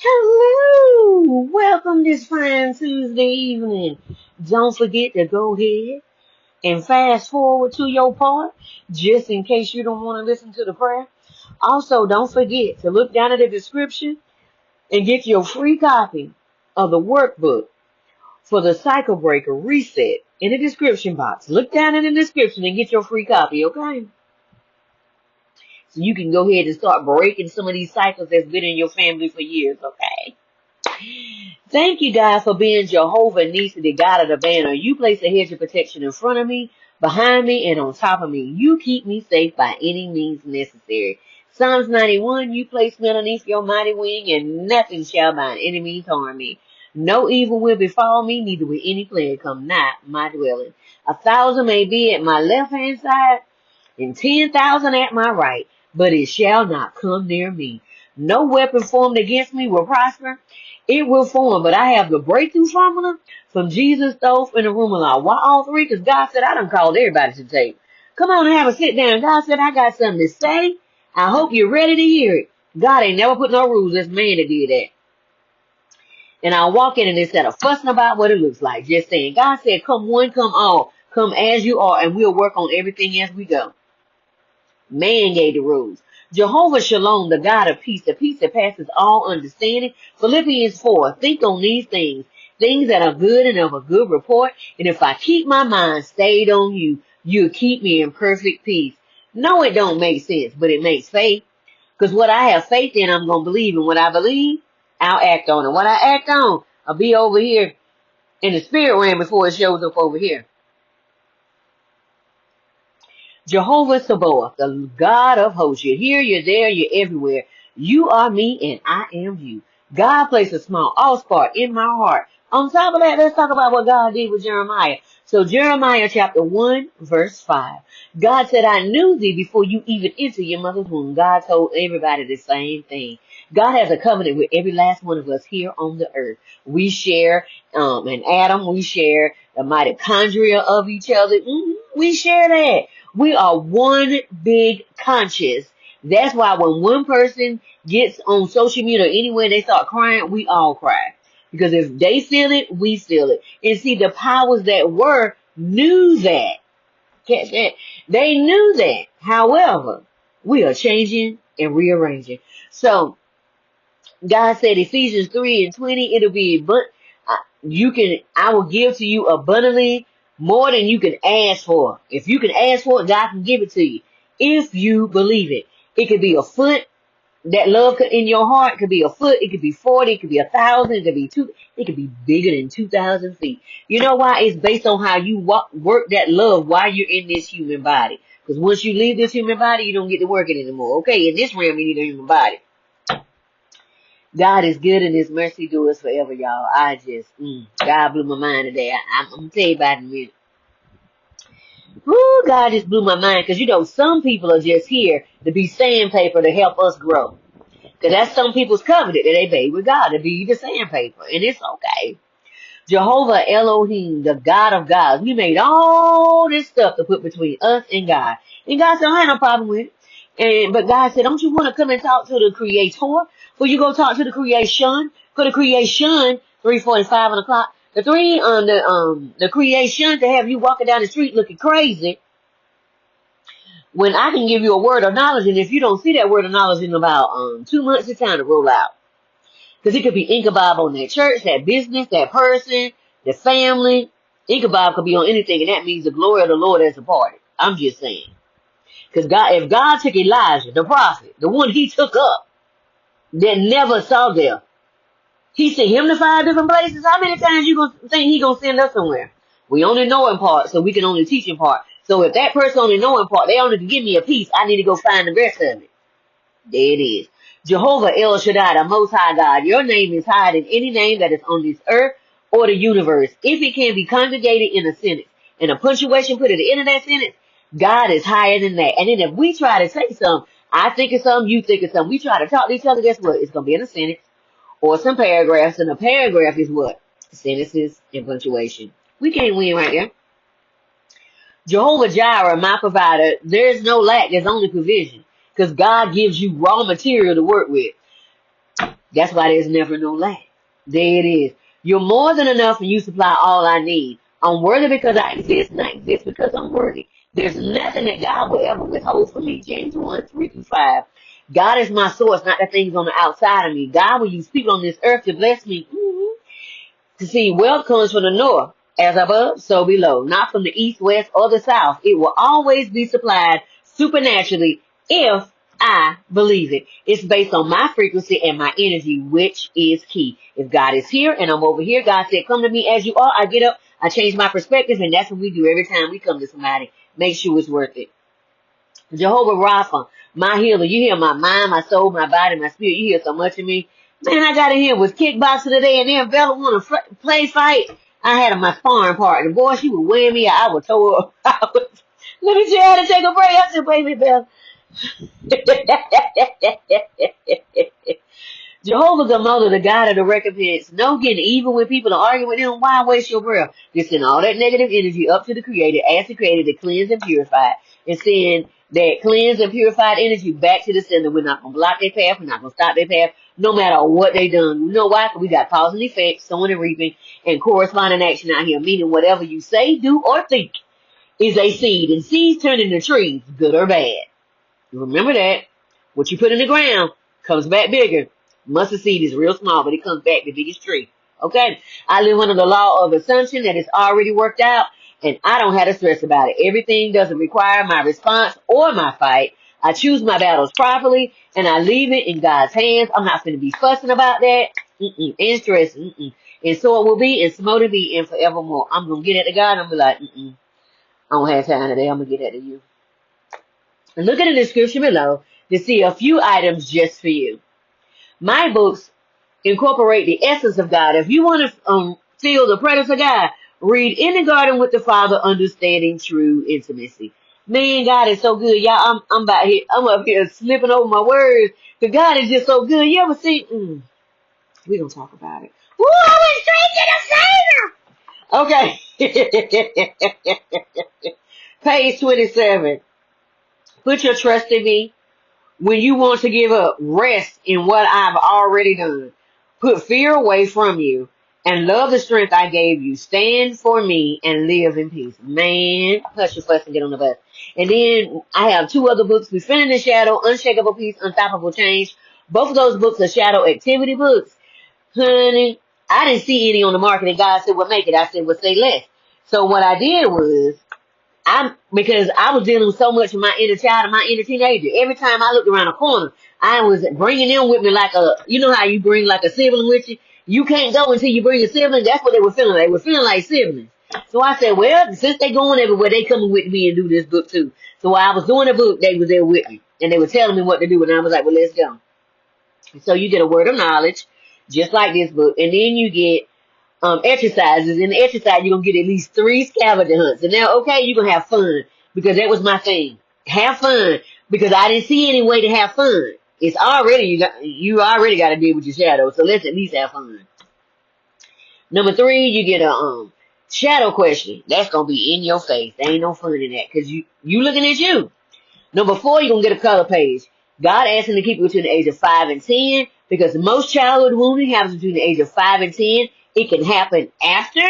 Hello! Welcome this fine Tuesday evening. Don't forget to go ahead and fast forward to your part, just in case you don't want to listen to the prayer. Also, don't forget to look down at the description and get your free copy of the workbook for the Cycle Breaker Reset in the description box. Look down in the description and get your free copy, okay? So you can go ahead and start breaking some of these cycles that's been in your family for years, okay? Thank you, God, for being Jehovah Nissi, the God of the banner. You place a hedge of protection in front of me, behind me, and on top of me. You keep me safe by any means necessary. Psalms 91, you place me underneath your mighty wing, and nothing shall by any means harm me. No evil will befall me, neither will any plague come nigh my dwelling. 1,000 may be at my left-hand side, and 10,000 at my right, but it shall not come near me. No weapon formed against me will prosper. It will form, but I have the breakthrough formula from Jesus, Stove, and the room allow. Why all three? Because God said I done called everybody to the table. Come on and have a sit down. God said I got something to say. I hope you're ready to hear it. God ain't never put no rules. It's man that did that. And I walk in and instead of fussing about what it looks like, just saying, God said, come one, come all, come as you are, and we'll work on everything as we go. Man gave the rules. Jehovah Shalom, the God of peace, the peace that passes all understanding. Philippians 4, think on these things that are good and of a good report. And if I keep my mind stayed on you, you'll keep me in perfect peace. No, it don't make sense, but it makes faith. Because what I have faith in, I'm going to believe. And what I believe, I'll act on it. What I act on, I'll be over here in the spirit realm before it shows up over here. Jehovah Sabaoth, the God of hosts. You're here, you're there, you're everywhere. You are me and I am you. God placed a small all-spark in my heart. On top of that, let's talk about what God did with Jeremiah. So Jeremiah chapter 1, verse 5. God said, I knew thee before you even entered your mother's womb. God told everybody the same thing. God has a covenant with every last one of us here on the earth. We share an atom. We share the mitochondria of each other. We share that. We are one big conscious. That's why when one person gets on social media or anywhere they start crying, we all cry. Because if they feel it, we feel it. And see, the powers that were knew that. Catch that? They knew that. However, we are changing and rearranging. So, God said, Ephesians 3:20, it'll be, I will give to you abundantly more than you can ask for. If you can ask for it, God can give it to you. If you believe it. It could be a foot. That love in your heart could be a foot. It could be 40. It could be 1,000. It could be 2. It could be bigger than 2,000 feet. You know why? It's based on how you work that love while you're in this human body. Because once you leave this human body, you don't get to work it anymore. Okay, in this realm, you need a human body. God is good and his mercy endures forever, y'all. God blew my mind today. I'm going to tell you about it in a minute. Ooh, God just blew my mind because, some people are just here to be sandpaper to help us grow. Because that's some people's covenant that they made with God, to be the sandpaper. And it's okay. Jehovah Elohim, the God of gods. We made all this stuff to put between us and God. And God said, I ain't no problem with it. But God said, don't you want to come and talk to the Creator? Before you go talk to the creation? For the creation, 3:45 o'clock. The creation to have you walking down the street looking crazy. When I can give you a word of knowledge, and if you don't see that word of knowledge in about 2 months, it's time to roll out. Because it could be Ichabod on that church, that business, that person, the family. Ichabod could be on anything, and that means the glory of the Lord has departed. I'm just saying. Because if God took Elijah, the prophet, the one he took up, that never saw death, he sent him to 5 different places. How many times you gonna think he gonna send us somewhere? We only know in part, so we can only teach in part. So if that person only know in part, they only can give me a piece. I need to go find the rest of it. There it is. Jehovah El Shaddai, the Most High God. Your name is higher than any name that is on this earth or the universe. If it can be conjugated in a sentence and a punctuation put at the end of that sentence, God is higher than that. And then if we try to say something, I think of something, you think of something, we try to talk to each other, guess what? It's going to be in a sentence or some paragraphs, and a paragraph is what? Sentences and punctuation. We can't win right there. Jehovah Jireh, my provider, there's no lack, there's only provision. Because God gives you raw material to work with. That's why there's never no lack. There it is. You're more than enough and you supply all I need. I'm worthy because I exist, and I exist because I'm worthy. There's nothing that God will ever withhold from me. James 1:3-5. God is my source, not the things on the outside of me. God will use people on this earth to bless me. To see, wealth comes from the north, as above, so below, not from the east, west, or the south. It will always be supplied supernaturally if I believe it. It's based on my frequency and my energy, which is key. If God is here and I'm over here, God said, come to me as you are. I get up, I change my perspective, and that's what we do every time we come to somebody. Make sure it's worth it. Jehovah Rapha, my healer. You hear my mind, my soul, my body, my spirit. You hear so much of me. Man, I got in here with kickboxing today, and then Bella want to play fight. I had my sparring partner. Boy, she was wearing me out. I was tore up. Let me tell you how to take a break. I said, baby, Bella. Jehovah Gamother, the God of the recompense. No getting even with people and arguing with them. Why waste your breath? Just send all that negative energy up to the Creator, ask the Creator to cleanse and purify it, and send that cleansed and purified energy back to the sender. We're not going to block their path. We're not going to stop their path, no matter what they done. You know why? Because we got cause and effect, sowing and reaping, and corresponding action out here, meaning whatever you say, do, or think is a seed, and seeds turn into trees, good or bad. Remember that. What you put in the ground comes back bigger. Mustard seed is real small, but it comes back the biggest tree. Okay? I live under the law of assumption that it's already worked out, and I don't have to stress about it. Everything doesn't require my response or my fight. I choose my battles properly, and I leave it in God's hands. I'm not going to be fussing about that. And stressing. And so it will be, and so to be, and forevermore. I'm going to get at the God, and I'm going to be like, I don't have time today. I'm going to get at you. And look at the description below to see a few items just for you. My books incorporate the essence of God. If you want to feel the presence of God, read In the Garden with the Father, Understanding True Intimacy. Man, God is so good. Y'all, I'm up here slipping over my words. Because God is just so good. You ever see? We don't talk about it. Woo, I went straight to the Savior. Okay. Page 27. Put your trust in me. When you want to give up, rest in what I've already done. Put fear away from you and love the strength I gave you. Stand for me and live in peace. Man, hush your fuss and get on the bus. And then I have two other books, Befriending the Shadow, Unshakable Peace, Unstoppable Change. Both of those books are shadow activity books. Honey, I didn't see any on the market, and God said, well, make it. I said, well, say less. So what I did was, because I was dealing with so much of my inner child and my inner teenager. Every time I looked around a corner, I was bringing them with me like you know how you bring like a sibling with you? You can't go until you bring a sibling. That's what they were feeling. They were feeling like siblings. So I said, well, since they going everywhere, they coming with me and do this book too. So while I was doing the book, they was there with me. And they were telling me what to do. And I was like, well, let's go. So you get a word of knowledge, just like this book. And then you get exercises. In the exercise, you're going to get at least 3 scavenger hunts. And now, okay, you're going to have fun, because that was my thing. Have fun, because I didn't see any way to have fun. It's already, you already got to deal with your shadow, so let's at least have fun. Number 3, you get a shadow question. That's going to be in your face. There ain't no fun in that, because you looking at you. Number 4, you're going to get a color page. God asked him to keep you between the age of 5 and 10, because most childhood wounding happens between the age of 5 and 10. It can happen after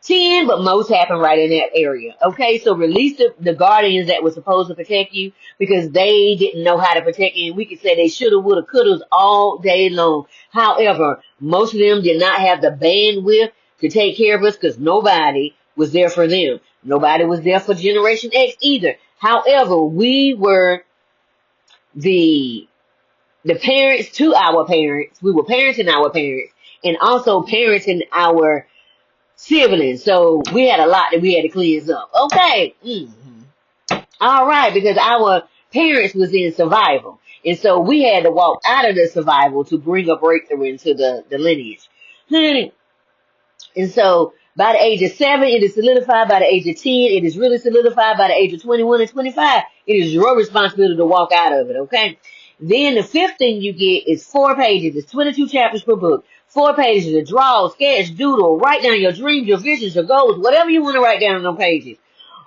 10, but most happen right in that area. Okay, so release the guardians that were supposed to protect you, because they didn't know how to protect you. And we could say they shoulda, woulda, couldas all day long. However, most of them did not have the bandwidth to take care of us, because nobody was there for them. Nobody was there for Generation X either. However, we were the parents to our parents. We were parenting our parents, and also parenting our siblings. So we had a lot that we had to cleanse up. Okay. All right, because our parents was in survival. And so we had to walk out of the survival to bring a breakthrough into the lineage. And so by the age of 7, it is solidified. By the age of 10, it is really solidified. By the age of 21 and 25, it is your responsibility to walk out of it, okay? Then the 5th thing you get is 4 pages. It's 22 chapters per book. 4 pages to draw, sketch, doodle, write down your dreams, your visions, your goals, whatever you want to write down on those pages.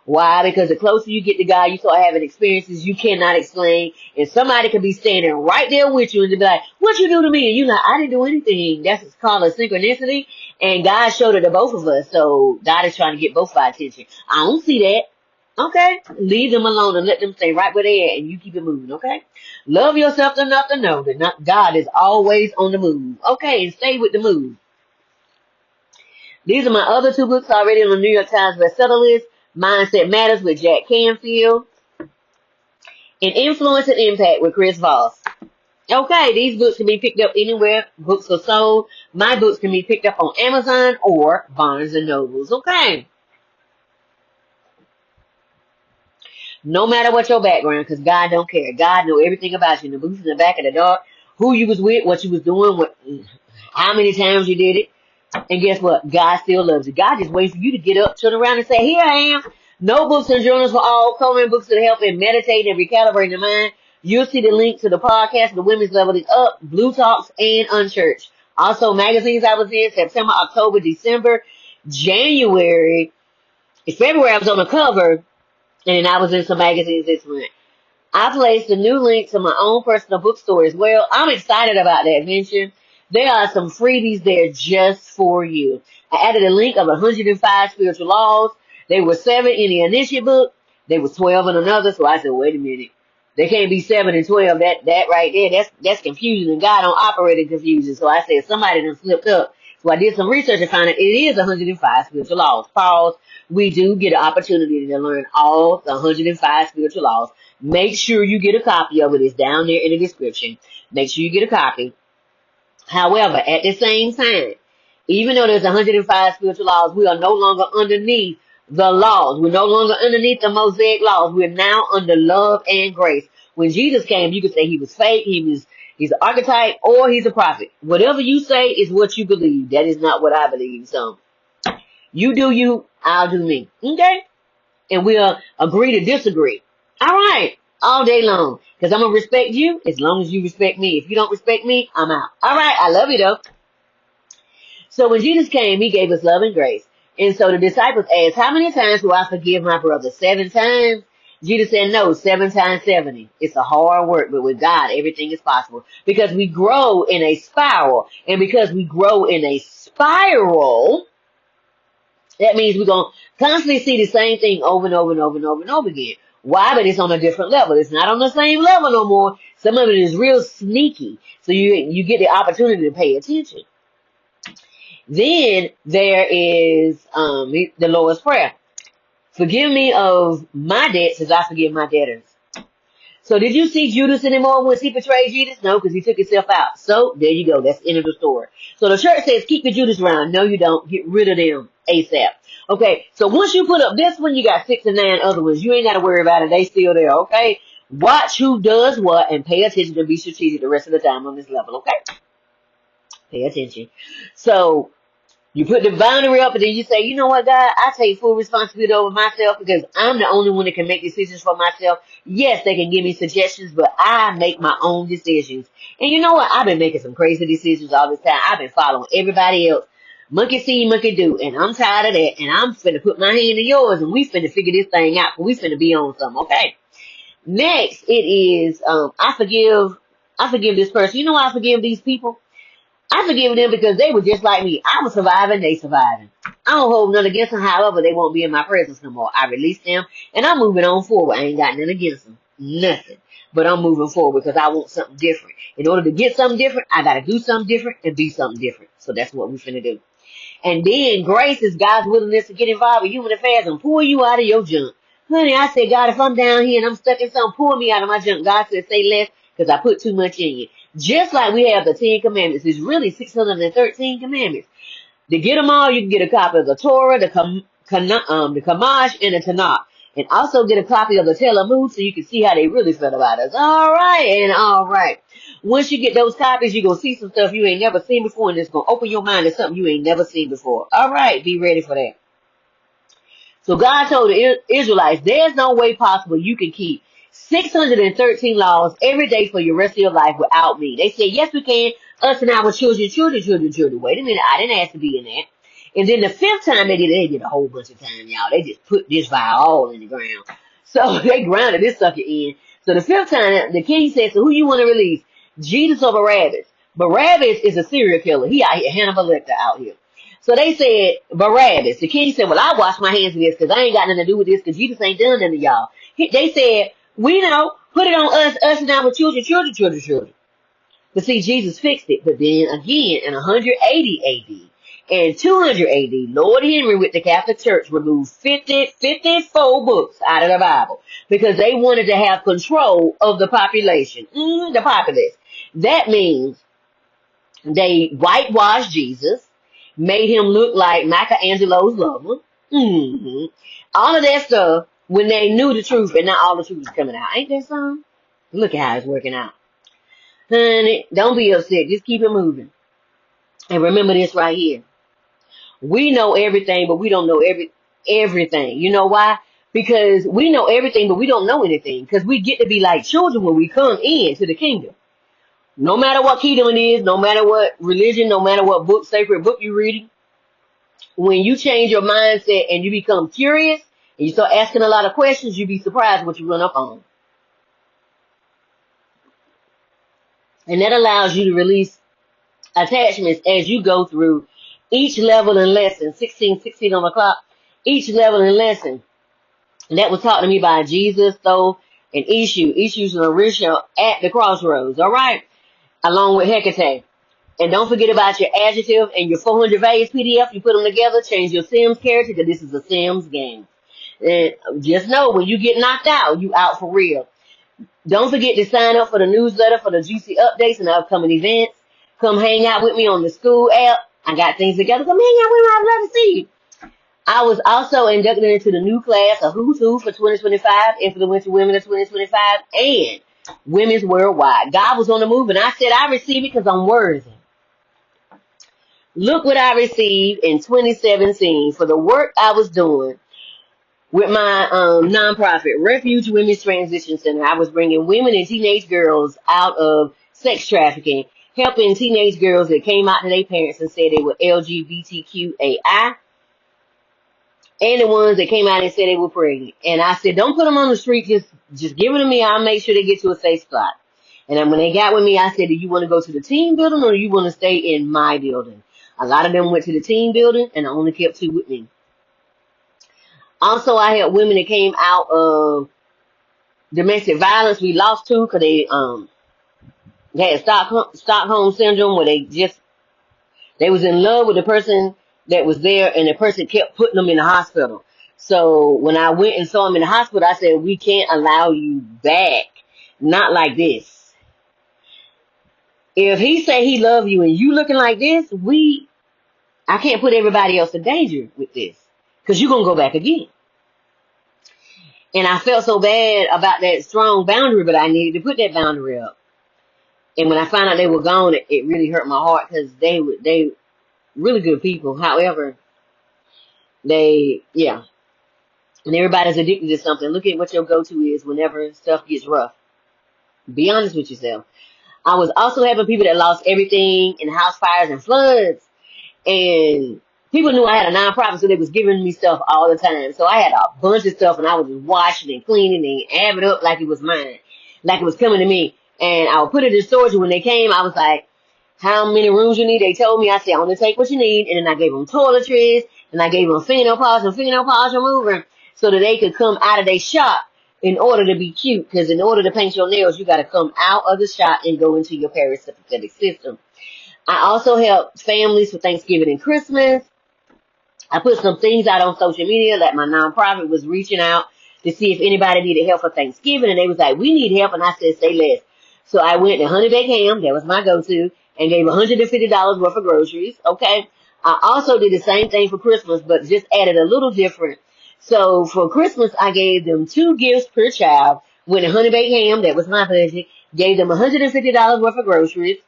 Why? Because the closer you get to God, you start having experiences you cannot explain. And somebody could be standing right there with you and be like, what you do to me? And you're like, I didn't do anything. That's called a synchronicity. And God showed it to both of us. So God is trying to get both of our attention. I don't see that. Okay? Leave them alone and let them stay right where they at and you keep it moving. Okay? Love yourself enough to know that God is always on the move. Okay? And stay with the move. These are my other 2 books already on the New York Times bestseller list. Mindset Matters with Jack Canfield, and Influence and Impact with Chris Voss. Okay, these books can be picked up anywhere books are sold. My books can be picked up on Amazon or Barnes and Nobles. Okay. No matter what your background, because God don't care. God know everything about you. In the booth, in the back, of the dark, who you was with, what you was doing, how many times you did it. And guess what? God still loves you. God just waits for you to get up, turn around, and say, here I am. No books and journals for all. Coloring books that help in meditating and recalibrating the mind. You'll see the link to the podcast, The Women's Leveling Up, Blue Talks, and Unchurched. Also, magazines I was in, September, October, December, January. In February, I was on the cover, and I was in some magazines this month. I placed a new link to my own personal bookstore as well. I'm excited about that venture. There are some freebies there just for you. I added a link of 105 spiritual laws. There were 7 in the initial book. There was 12 in another. So I said, wait a minute. There can't be 7 and 12. That right there, that's confusion. And God don't operate in confusion. So I said, somebody done slipped up. So I did some research and found out it is 105 spiritual laws. Pause. We do get an opportunity to learn all the 105 spiritual laws. Make sure you get a copy of it. It's down there in the description. Make sure you get a copy. However, at the same time, even though there's 105 spiritual laws, we are no longer underneath the laws. We're no longer underneath the Mosaic laws. We're now under love and grace. When Jesus came, you could say he was fake, he's an archetype, or he's a prophet. Whatever you say is what you believe. That is not what I believe. So, you do you, I'll do me. Okay? And we'll agree to disagree. All right. All day long. Because I'm going to respect you as long as you respect me. If you don't respect me, I'm out. All right. I love you, though. So when Jesus came, he gave us love and grace. And so the disciples asked, how many times do I forgive my brother? 7 times? Jesus said, no, 7 times 70. It's a hard work, but with God, everything is possible. Because we grow in a spiral. And because we grow in a spiral, that means we're going to constantly see the same thing over and over and over and over and over again. Why? But it's on a different level. It's not on the same level no more. Some of it is real sneaky. So you get the opportunity to pay attention. Then there is the Lord's Prayer. Forgive me of my debts as I forgive my debtors. So did you see Judas anymore once he betrayed Jesus? No, because he took himself out. So there you go. That's the end of the story. So the church says keep the Judas around. No, you don't. Get rid of them ASAP. Okay, so once you put up this one, you got 6 and 9 other ones. You ain't got to worry about it. They still there, okay? Watch who does what and pay attention to be strategic the rest of the time on this level, okay? Pay attention. So you put the boundary up and then you say, you know what, God, I take full responsibility over myself because I'm the only one that can make decisions for myself. Yes, they can give me suggestions, but I make my own decisions. And you know what? I've been making some crazy decisions all this time. I've been following everybody else. Monkey see, monkey do. And I'm tired of that. And I'm finna put my hand in yours and we finna figure this thing out. We finna be on something, okay? Next, it is, I forgive this person. You know why I forgive these people? I forgive them because they were just like me. I was surviving, they surviving. I don't hold none against them. However, they won't be in my presence no more. I release them and I'm moving on forward. I ain't got nothing against them. Nothing. But I'm moving forward because I want something different. In order to get something different, I got to do something different and be something different. So that's what we're finna do. And then grace is God's willingness to get involved with human affairs and pull you out of your junk. Honey, I said, God, if I'm down here and I'm stuck in something, pull me out of my junk. God said, say less because I put too much in you. Just like we have the 10 commandments. There's really 613 commandments. To get them all, you can get a copy of the Torah, the Kamash, and the Tanakh. And also get a copy of the Talmud so you can see how they really feel about us. All right and all right. Once you get those copies, you're going to see some stuff you ain't never seen before, and it's going to open your mind to something you ain't never seen before. All right, be ready for that. So God told the Israelites, there's no way possible you can keep 613 laws every day for your rest of your life without me. They said, yes, we can. Us and our children. Wait a minute, I didn't ask to be in that. And then the fifth time they did a whole bunch of time, y'all. They just put this vial all in the ground. So they grounded this sucker in. So the fifth time, the king said, so who you want to release? Jesus or Barabbas? Barabbas is a serial killer. He out here, Hannibal Lecter out here. So they said, Barabbas. The king said, well, I wash my hands of this because I ain't got nothing to do with this because Jesus ain't done nothing to y'all. They said, we know, put it on us and our children. But see, Jesus fixed it. But then again, in 180 AD and 200 AD, Lord Henry with the Catholic Church removed 54 books out of the Bible because they wanted to have control of the population, the populace. That means they whitewashed Jesus, made him look like Michelangelo's lover. All of that stuff when they knew the truth and not all the truth was coming out. Ain't that something? Look at how it's working out. Honey, don't be upset. Just keep it moving. And remember this right here. We know everything, but we don't know everything. You know why? Because we know everything, but we don't know anything. Because we get to be like children when we come into the kingdom. No matter what kingdom it is, no matter what religion, no matter what book, sacred book you're reading, when you change your mindset and you become curious and you start asking a lot of questions, you'll be surprised what you run up on. And that allows you to release attachments as you go through each level and lesson, 16 on the clock, each level and lesson. And that was taught to me by Jesus, Though, and Issue. Issue's an original at the crossroads, all right? Along with Hecate. And don't forget about your adjective and your 400 values PDF. You put them together, change your Sims character, because this is a Sims game. And just know, when you get knocked out, you out for real. Don't forget to sign up for the newsletter for the juicy updates and upcoming events. Come hang out with me on the school app. I got things together. Come hang out with me. I'd love to see you. I was also inducted into the new class of Who's Who for 2025, Influential Women of 2025, and Women's Worldwide. God was on the move, and I said I receive it because I'm worthy. Look what I received in 2017 for the work I was doing with my nonprofit, Refuge Women's Transition Center. I was bringing women and teenage girls out of sex trafficking, helping teenage girls that came out to their parents and said they were LGBTQAI, and the ones that came out and said they were pregnant. And I said, don't put them on the street, just give them to me. I'll make sure they get to a safe spot. And then when they got with me, I said, do you want to go to the team building or do you want to stay in my building? A lot of them went to the team building, and I only kept 2 with me. Also, I had women that came out of domestic violence. We lost 2 because they had Stockholm syndrome, where they was in love with the person that was there, and the person kept putting them in the hospital. So when I went and saw them in the hospital, I said, we can't allow you back. Not like this. If he say he love you and you looking like this, I can't put everybody else in danger with this, because you're going to go back again. And I felt so bad about that strong boundary, but I needed to put that boundary up. And when I found out they were gone, it really hurt my heart, because they really good people. However, and everybody's addicted to something. Look at what your go-to is whenever stuff gets rough. Be honest with yourself. I was also having people that lost everything in house fires and floods. And people knew I had a nonprofit, so they was giving me stuff all the time. So I had a bunch of stuff, and I was just washing and cleaning and adding it up like it was mine, like it was coming to me. And I would put it in storage. When they came, I was like, how many rooms you need? They told me. I said, only take what you need. And then I gave them toiletries, and I gave them fingernail polish and fingernail polish remover so that they could come out of their shop in order to be cute. Because in order to paint your nails, you got to come out of the shop and go into your parasympathetic system. I also help families for Thanksgiving and Christmas. I put some things out on social media that my nonprofit was reaching out to see if anybody needed help for Thanksgiving. And they was like, we need help. And I said, say less. So I went to Honey Baked Ham. That was my go-to. And gave $150 worth of groceries. Okay. I also did the same thing for Christmas, but just added a little different. So for Christmas, I gave them 2 gifts per child. Went to Honey Baked Ham. That was my budget. Gave them $150 worth of groceries.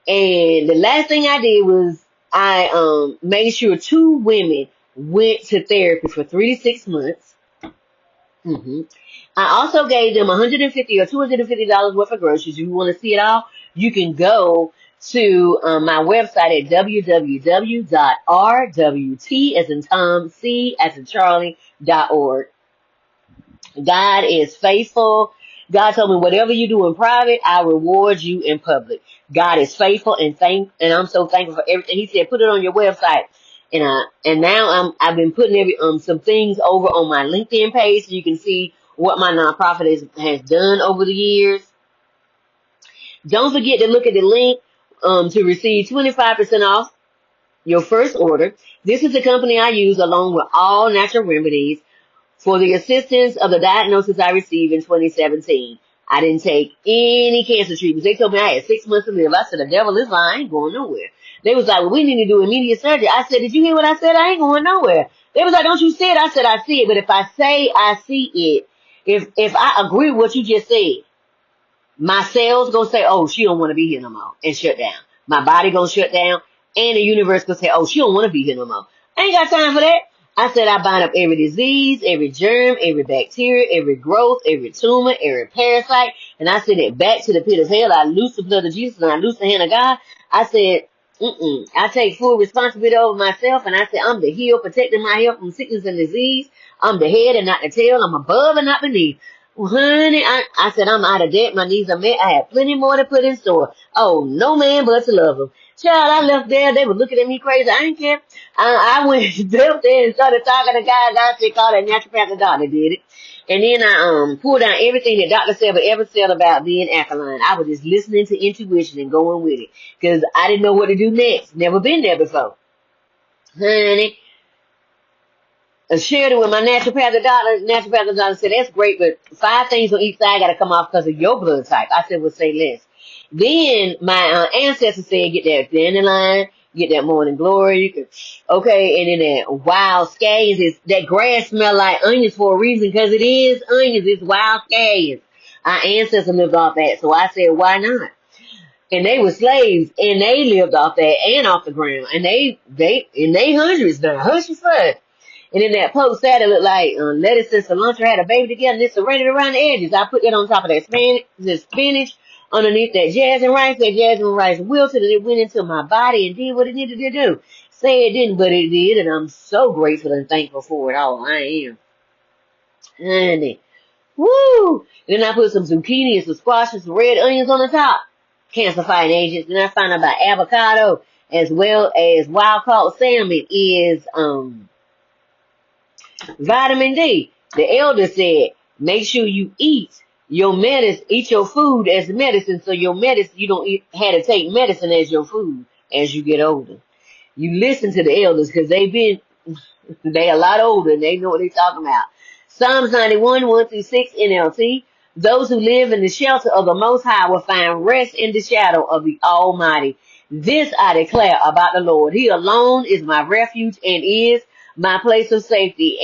And the last thing I did was I made sure 2 women went to therapy for 3 to 6 months. I also gave them $150 or $250 worth of groceries. If you want to see it all, you can go to my website at www.rwt as in Tom, C as in Charlie.org. God is faithful. God told me, whatever you do in private, I reward you in public. God is faithful, and I'm so thankful for everything. He said, put it on your website. And now I've been putting some things over on my LinkedIn page so you can see what my nonprofit has done over the years. Don't forget to look at the link to receive 25% off your first order. This is the company I use along with all natural remedies for the assistance of the diagnosis I received in 2017. I didn't take any cancer treatments. They told me I had 6 months to live. I said, the devil is lying. I ain't going nowhere. They was like, well, we need to do immediate surgery. I said, did you hear what I said? I ain't going nowhere. They was like, don't you see it? I said, I see it. But if I say I see it, if I agree with what you just said, my cells gonna say, oh, she don't want to be here no more, and shut down. My body gonna shut down, and the universe gonna say, oh, she don't want to be here no more. I ain't got time for that. I said I bind up every disease, every germ, every bacteria, every growth, every tumor, every parasite, and I send it back to the pit of hell. I loose the blood of Jesus and I loose the hand of God. I said, I take full responsibility over myself, and I said I'm the heal, protecting my health from sickness and disease. I'm the head and not the tail. I'm above and not beneath. Well, honey, I said I'm out of debt. My needs are met. I have plenty more to put in store. Oh, no man but to love them. Child, I left there. They were looking at me crazy. I ain't care. I went up there and started talking to God. God said, call that naturopathic doctor did it. And then I pulled down everything that Dr. Selva ever said about being alkaline. I was just listening to intuition and going with it because I didn't know what to do next. Never been there before. Honey, I shared it with my naturopathic doctor. Naturopathic doctor said, that's great, but 5 things on each side got to come off because of your blood type. I said, well, say less. Then my ancestors said, get that dandelion, get that morning glory. You can, okay, and then that wild scallions. That grass smell like onions for a reason because it is onions. It's wild scallions. Our ancestors lived off that, so I said, why not? And they were slaves, and they lived off that and off the ground, and they in their hundreds now. Hush your fuss. And then that post salad looked like lettuce and cilantro had a baby together, and it's serrated around the edges. I put that on top of that spinach, underneath that jasmine rice. That jasmine rice wilted, and it went into my body and did what it needed to do. Say it didn't, but it did, and I'm so grateful and thankful for it all. I am. Honey. Woo! And then I put some zucchini and some squash and some red onions on the top. Cancer fighting agents. Then I found out about avocado as well as wild caught salmon is vitamin D. The elder said, make sure you eat your medicine, eat your food as medicine, so your medicine, you don't have to take medicine as your food as you get older. You listen to the elders because they a lot older and they know what they're talking about. Psalms 91, 1-6 NLT. Those who live in the shelter of the Most High will find rest in the shadow of the Almighty. This I declare about the Lord. He alone is my refuge and is my place of safety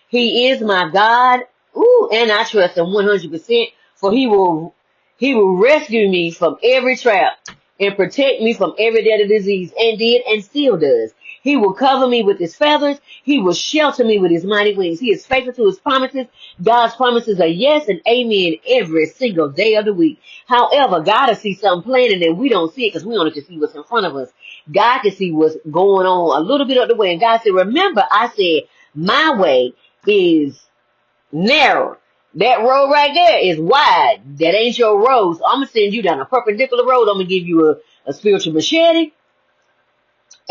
He is my God. Ooh, and I trust him 100%, for he will rescue me from every trap and protect me from every deadly disease, and did and still does. He will cover me with his feathers. He will shelter me with his mighty wings. He is faithful to his promises. God's promises are yes and amen every single day of the week. However, God will see something planning and we don't see it because we only can see what's in front of us. God can see what's going on a little bit of the way. And God said, remember, I said, my way is narrow. That road right there is wide. That ain't your road. So I'm going to send you down a perpendicular road. I'm going to give you a spiritual machete.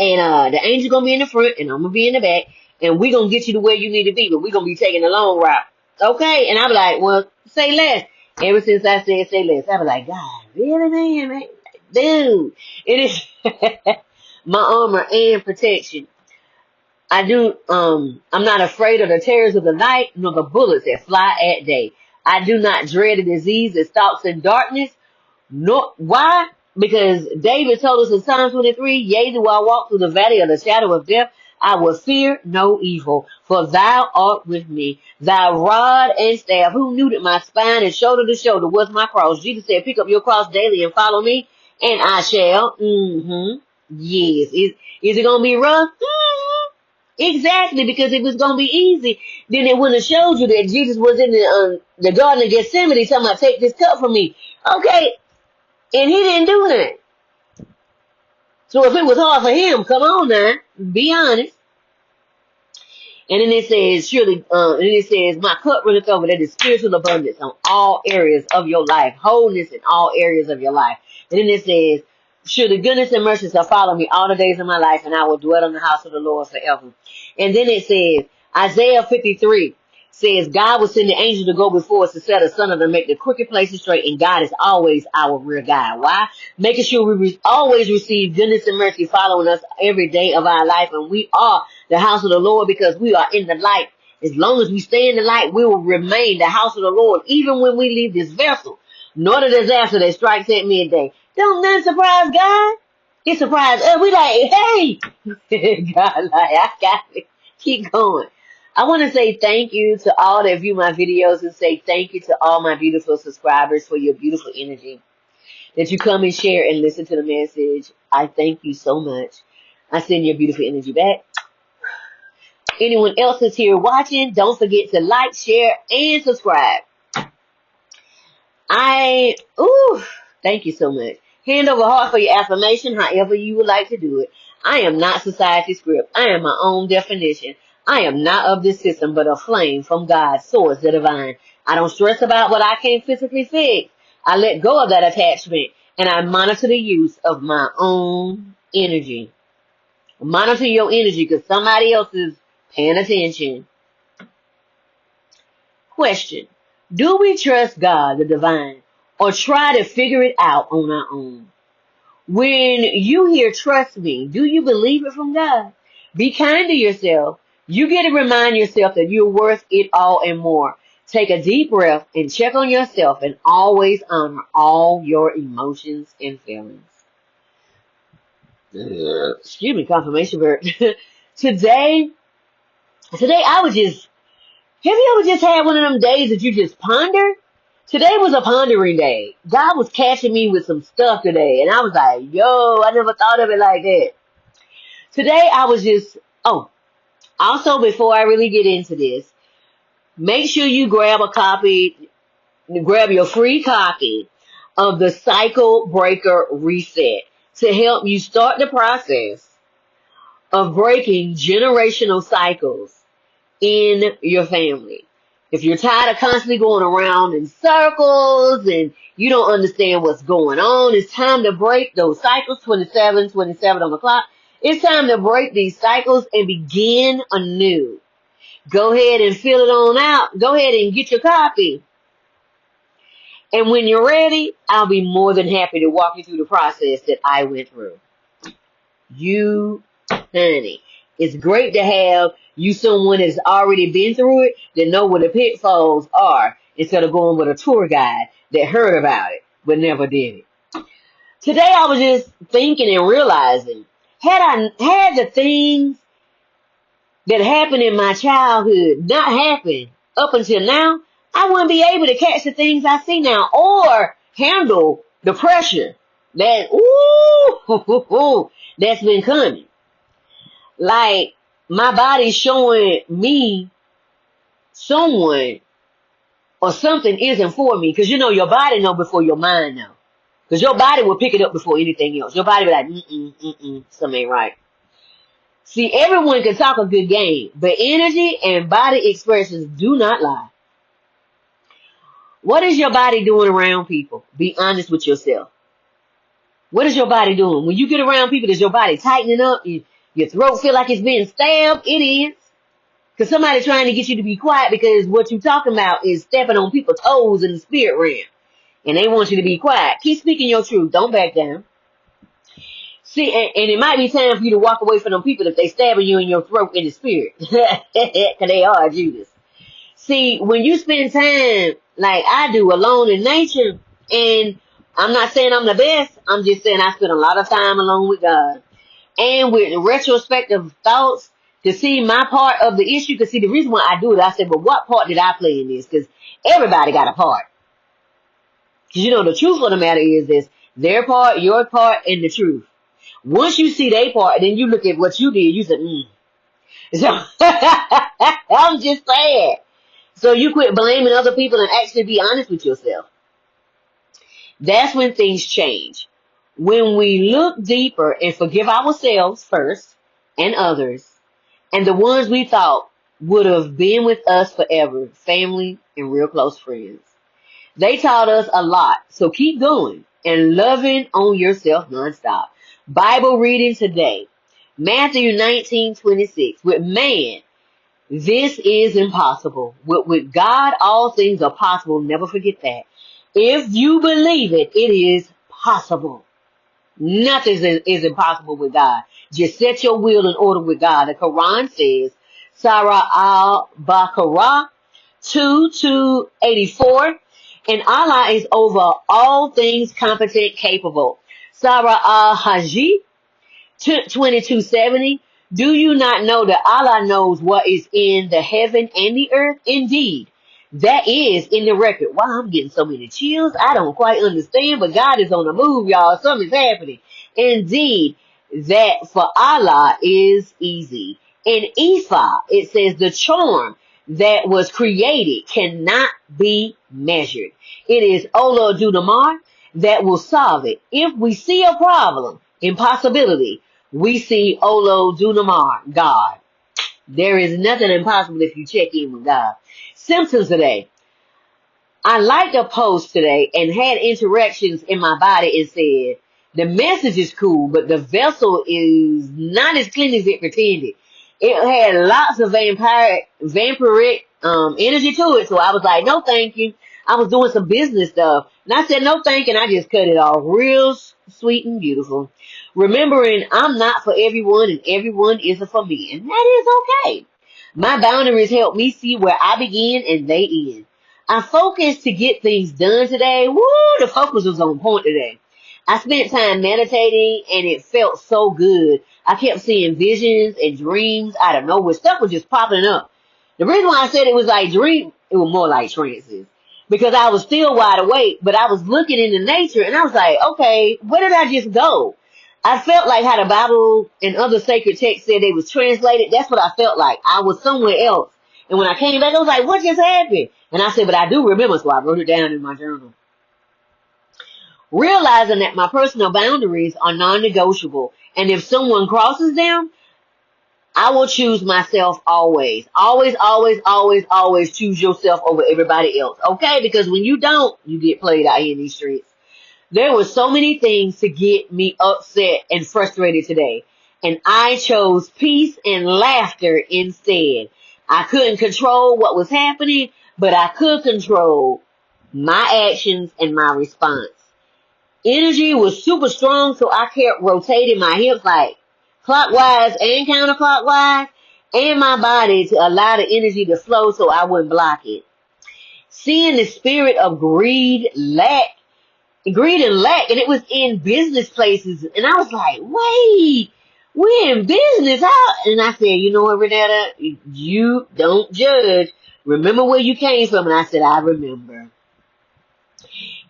And the angel going to be in the front and I'm going to be in the back. And we going to get you to where you need to be. But we going to be taking the long route. Okay? And I'm like, well, say less. Ever since I said say less, I was like, God, really, man? Dude. It is my armor and protection. I'm not afraid of the terrors of the night, nor the bullets that fly at day. I do not dread the disease that stalks in darkness. Why? Because David told us in Psalm 23, yea, though I walk through the valley of the shadow of death, I will fear no evil, for thou art with me. Thy rod and staff, who knew that my spine and shoulder to shoulder was my cross? Jesus said, pick up your cross daily and follow me, and I shall. Yes. Is it going to be rough? Exactly, because if it's going to be easy, then it wouldn't have showed you that Jesus was in the Garden of Gethsemane talking about, take this cup from me. Okay, and he didn't do that. So if it was hard for him, come on now, be honest. And then it says, surely, and then it says, my cup runneth over. That is spiritual abundance on all areas of your life, wholeness in all areas of your life. And then it says, surely goodness and mercy shall follow me all the days of my life, and I will dwell in the house of the Lord forever. And then it says, Isaiah 53 says, God will send the angel to go before us to set asunder to make the crooked places straight, and God is always our rear guide. Why? Making sure we always receive goodness and mercy following us every day of our life, and we are the house of the Lord because we are in the light. As long as we stay in the light, we will remain the house of the Lord, even when we leave this vessel. Nor the disaster that strikes at midday. Don't that surprise God? It surprised us. We like, hey! God, like, I got it. Keep going. I want to say thank you to all that view my videos and say thank you to all my beautiful subscribers for your beautiful energy. That you come and share and listen to the message. I thank you so much. I send your beautiful energy back. Anyone else that's here watching, don't forget to like, share, and subscribe. Thank you so much. Hand over heart for your affirmation, however you would like to do it. I am not society script. I am my own definition. I am not of this system, but a flame from God's source, the divine. I don't stress about what I can't physically fix. I let go of that attachment, and I monitor the use of my own energy. Monitor your energy, because somebody else is paying attention. Question. Do we trust God, the divine, or try to figure it out on our own? When you hear trust me, do you believe it from God? Be kind to yourself. You get to remind yourself that you're worth it all and more. Take a deep breath and check on yourself and always honor all your emotions and feelings. Excuse me, confirmation verb. Today I was just, have you ever just had one of them days that you just ponder? Today was a pondering day. God was catching me with some stuff today. And I was like, yo, I never thought of it like that. Today I was just, also before I really get into this, make sure you grab your free copy of the Cycle Breaker Reset to help you start the process of breaking generational cycles in your family. If you're tired of constantly going around in circles and you don't understand what's going on, it's time to break those cycles. 27 on the clock. It's time to break these cycles and begin anew. Go ahead and fill it on out. Go ahead and get your copy. And when you're ready, I'll be more than happy to walk you through the process that I went through. You, honey, it's great to have you someone that's already been through it, that know what the pitfalls are, instead of going with a tour guide that heard about it but never did it. Today I was just thinking and realizing, had the things that happened in my childhood not happened up until now, I wouldn't be able to catch the things I see now or handle the pressure that that's been coming. Like, my body's showing me someone or something isn't for me. Because you know your body know before your mind know. Because your body will pick it up before anything else. Your body will be like, something ain't right. See, everyone can talk a good game, but energy and body expressions do not lie. What is your body doing around people? Be honest with yourself. What is your body doing? When you get around people, is your body tightening up? Your throat feel like it's being stabbed? It is. Because somebody's trying to get you to be quiet because what you're talking about is stepping on people's toes in the spirit realm. And they want you to be quiet. Keep speaking your truth. Don't back down. See, and it might be time for you to walk away from them people if they stabbing you in your throat in the spirit. Because they are Judas. See, when you spend time like I do alone in nature, and I'm not saying I'm the best, I'm just saying I spend a lot of time alone with God. And with retrospective thoughts to see my part of the issue. Because see, the reason why I do it, I said, but what part did I play in this? Because everybody got a part. Because you know, the truth of the matter is this, their part, your part, and the truth. Once you see their part, then you look at what you did, you said, So, I'm just saying. So you quit blaming other people and actually be honest with yourself. That's when things change. When we look deeper and forgive ourselves first and others, and the ones we thought would have been with us forever, family and real close friends. They taught us a lot, so keep going and loving on yourself nonstop. Bible reading today, Matthew 19:26. With man, this is impossible. With God, all things are possible. Never forget that. If you believe it, it is possible. Nothing is impossible with God. Just set your will in order with God. The Quran says, Surah Al-Baqarah 2:84, and Allah is over all things competent, capable. Surah Al-Hajj 22:70. Do you not know that Allah knows what is in the heaven and the earth? Indeed, that is in the record. Wow, I'm getting so many chills. I don't quite understand, but God is on the move, y'all. Something's happening. Indeed, that for Allah is easy. In Ifa, it says the charm that was created cannot be measured. It is Ola Dunamar that will solve it. If we see a problem, impossibility, we see Olo Dunamar, God. There is nothing impossible if you check in with God. Symptoms today. I liked a post today and had interactions in my body and said, the message is cool, but the vessel is not as clean as it pretended. It had lots of vampiric energy to it, so I was like, no thank you. I was doing some business stuff, and I said, no thank you, and I just cut it off real sweet and beautiful. Remembering I'm not for everyone and everyone isn't for me, and that is okay. My boundaries help me see where I begin and they end. I focused to get things done today. Woo, the focus was on point today. I spent time meditating and it felt so good. I kept seeing visions and dreams out of nowhere. Stuff was just popping up. The reason why I said it was like dream, it was more like trances. Because I was still wide awake, but I was looking into nature and I was like, okay, where did I just go? I felt like how the Bible and other sacred texts said they was translated. That's what I felt like. I was somewhere else. And when I came back, I was like, what just happened? And I said, but I do remember, so I wrote it down in my journal. Realizing that my personal boundaries are non-negotiable. And if someone crosses them, I will choose myself always. Always, always, always, always choose yourself over everybody else. Okay? Because when you don't, you get played out here in these streets. There were so many things to get me upset and frustrated today. And I chose peace and laughter instead. I couldn't control what was happening, but I could control my actions and my response. Energy was super strong, so I kept rotating my hips like clockwise and counterclockwise, and my body to allow the energy to flow so I wouldn't block it. Seeing the spirit of greed and lack, and it was in business places, and I was like, wait, we're in business, how? And I said, you know what, Renetta, you don't judge. Remember where you came from, and I said, I remember.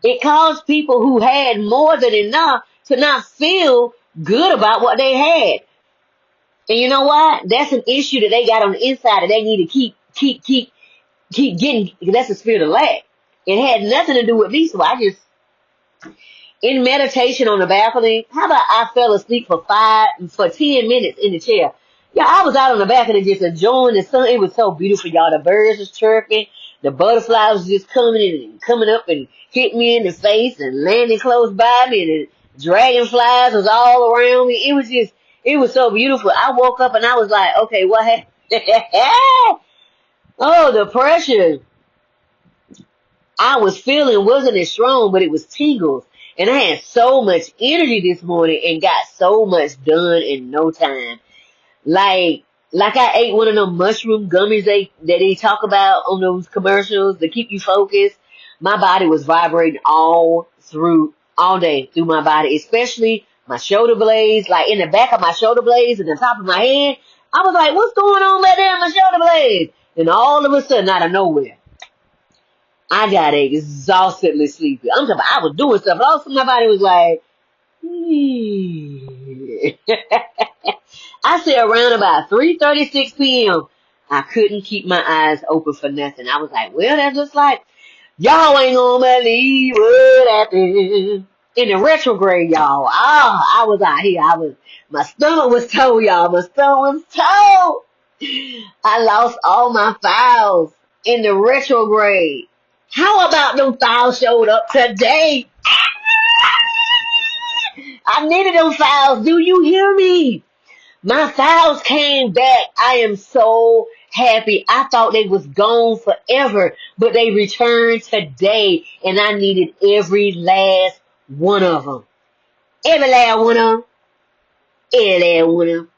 It caused people who had more than enough to not feel good about what they had. And you know what? That's an issue that they got on the inside that they need to keep getting. That's the spirit of lack. It had nothing to do with me, so I just, in meditation on the balcony, how about I fell asleep for 10 minutes in the chair? Yeah, I was out on the balcony just enjoying the sun. It was so beautiful, y'all. The birds was chirping. The butterflies was just coming up and hitting me in the face and landing close by me, and the dragonflies was all around me. It was so beautiful. I woke up and I was like, okay, what happened? Oh, the pressure I was feeling wasn't as strong, but it was tingles. And I had so much energy this morning and got so much done in no time. Like I ate one of them mushroom gummies that they talk about on those commercials to keep you focused. My body was vibrating all day through my body, especially my shoulder blades, like in the back of my shoulder blades and the top of my head. I was like, what's going on right there in my shoulder blades? And all of a sudden, out of nowhere, I got exhaustedly sleepy. I'm talking about, I was doing stuff, but all of a sudden my body was like, I said around about 3:36 p.m., I couldn't keep my eyes open for nothing. I was like, well, that's just like, y'all ain't gonna believe what happened. in the retrograde, y'all. I was out here. My stomach was told, y'all. My stomach was told. I lost all my files in the retrograde. How about them files showed up today? I needed them files. Do you hear me? My files came back. I am so happy. I thought they was gone forever, but they returned today, and I needed every last one of them. Every last one of them. Every last one of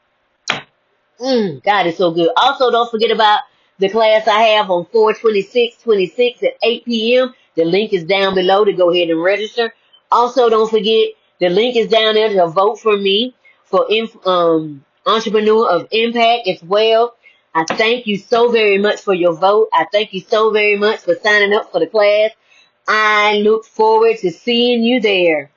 them. God is so good. Also, don't forget about the class I have on 4/26/26 at 8 p.m. The link is down below to go ahead and register. Also, don't forget, the link is down there to vote for me for Entrepreneur of Impact as well. I thank you so very much for your vote. I thank you so very much for signing up for the class. I look forward to seeing you there.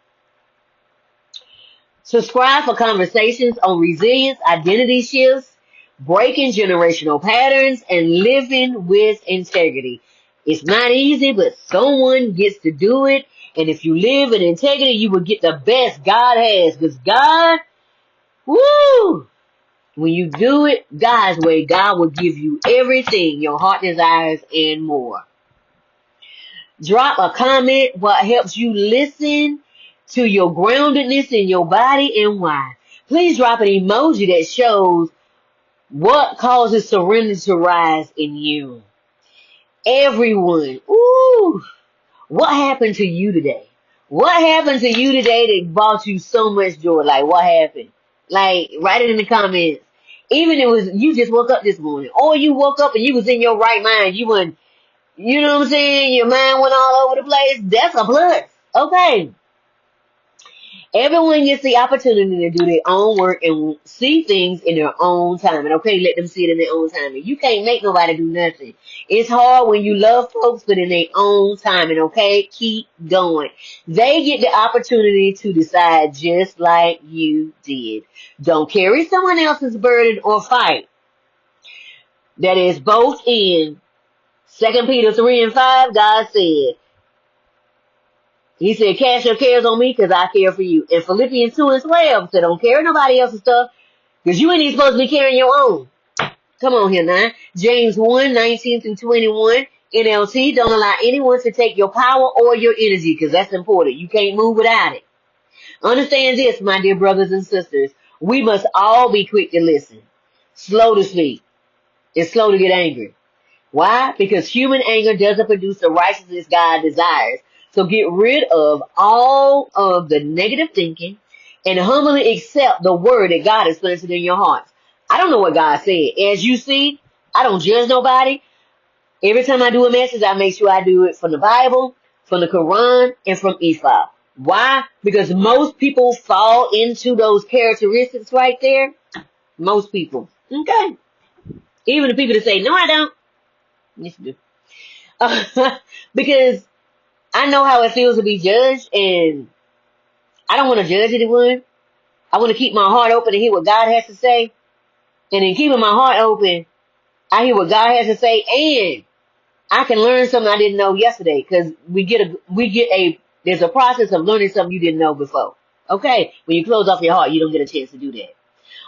Subscribe for conversations on resilience, identity shifts, breaking generational patterns, and living with integrity. It's not easy, but someone gets to do it. And if you live in integrity, you will get the best God has. Because God, woo! When you do it God's way, God will give you everything your heart desires and more. Drop a comment what helps you listen to your groundedness in your body and why. Please drop an emoji that shows what causes surrender to rise in you. Everyone, what happened to you today? What happened to you today that brought you so much joy? Like, what happened? Like, write it in the comments. Even if it was you just woke up this morning, or you woke up and you was in your right mind, you know what I'm saying? Your mind went all over the place. That's a plus. Okay. Everyone gets the opportunity to do their own work and see things in their own time. And okay, let them see it in their own time. And you can't make nobody do nothing. It's hard when you love folks, but in their own time. And okay, keep going. They get the opportunity to decide just like you did. Don't carry someone else's burden or fight. That is both in 2 Peter 3:5, God said. He said, cast your cares on me because I care for you. And Philippians 2:12 said, don't carry nobody else's stuff because you ain't even supposed to be carrying your own. Come on here now. James 1:19-21, NLT, don't allow anyone to take your power or your energy because that's important. You can't move without it. Understand this, my dear brothers and sisters. We must all be quick to listen, slow to speak, and slow to get angry. Why? Because human anger doesn't produce the righteousness God desires. So get rid of all of the negative thinking and humbly accept the word that God has planted in your hearts. I don't know what God said. As you see, I don't judge nobody. Every time I do a message, I make sure I do it from the Bible, from the Quran, and from Ifa. Why? Because most people fall into those characteristics right there. Most people. Okay. Even the people that say, no, I don't. Yes, you do. Because I know how it feels to be judged, and I don't want to judge anyone. I want to keep my heart open and hear what God has to say. And in keeping my heart open, I hear what God has to say, and I can learn something I didn't know yesterday. Because there's a process of learning something you didn't know before. Okay, when you close off your heart, you don't get a chance to do that.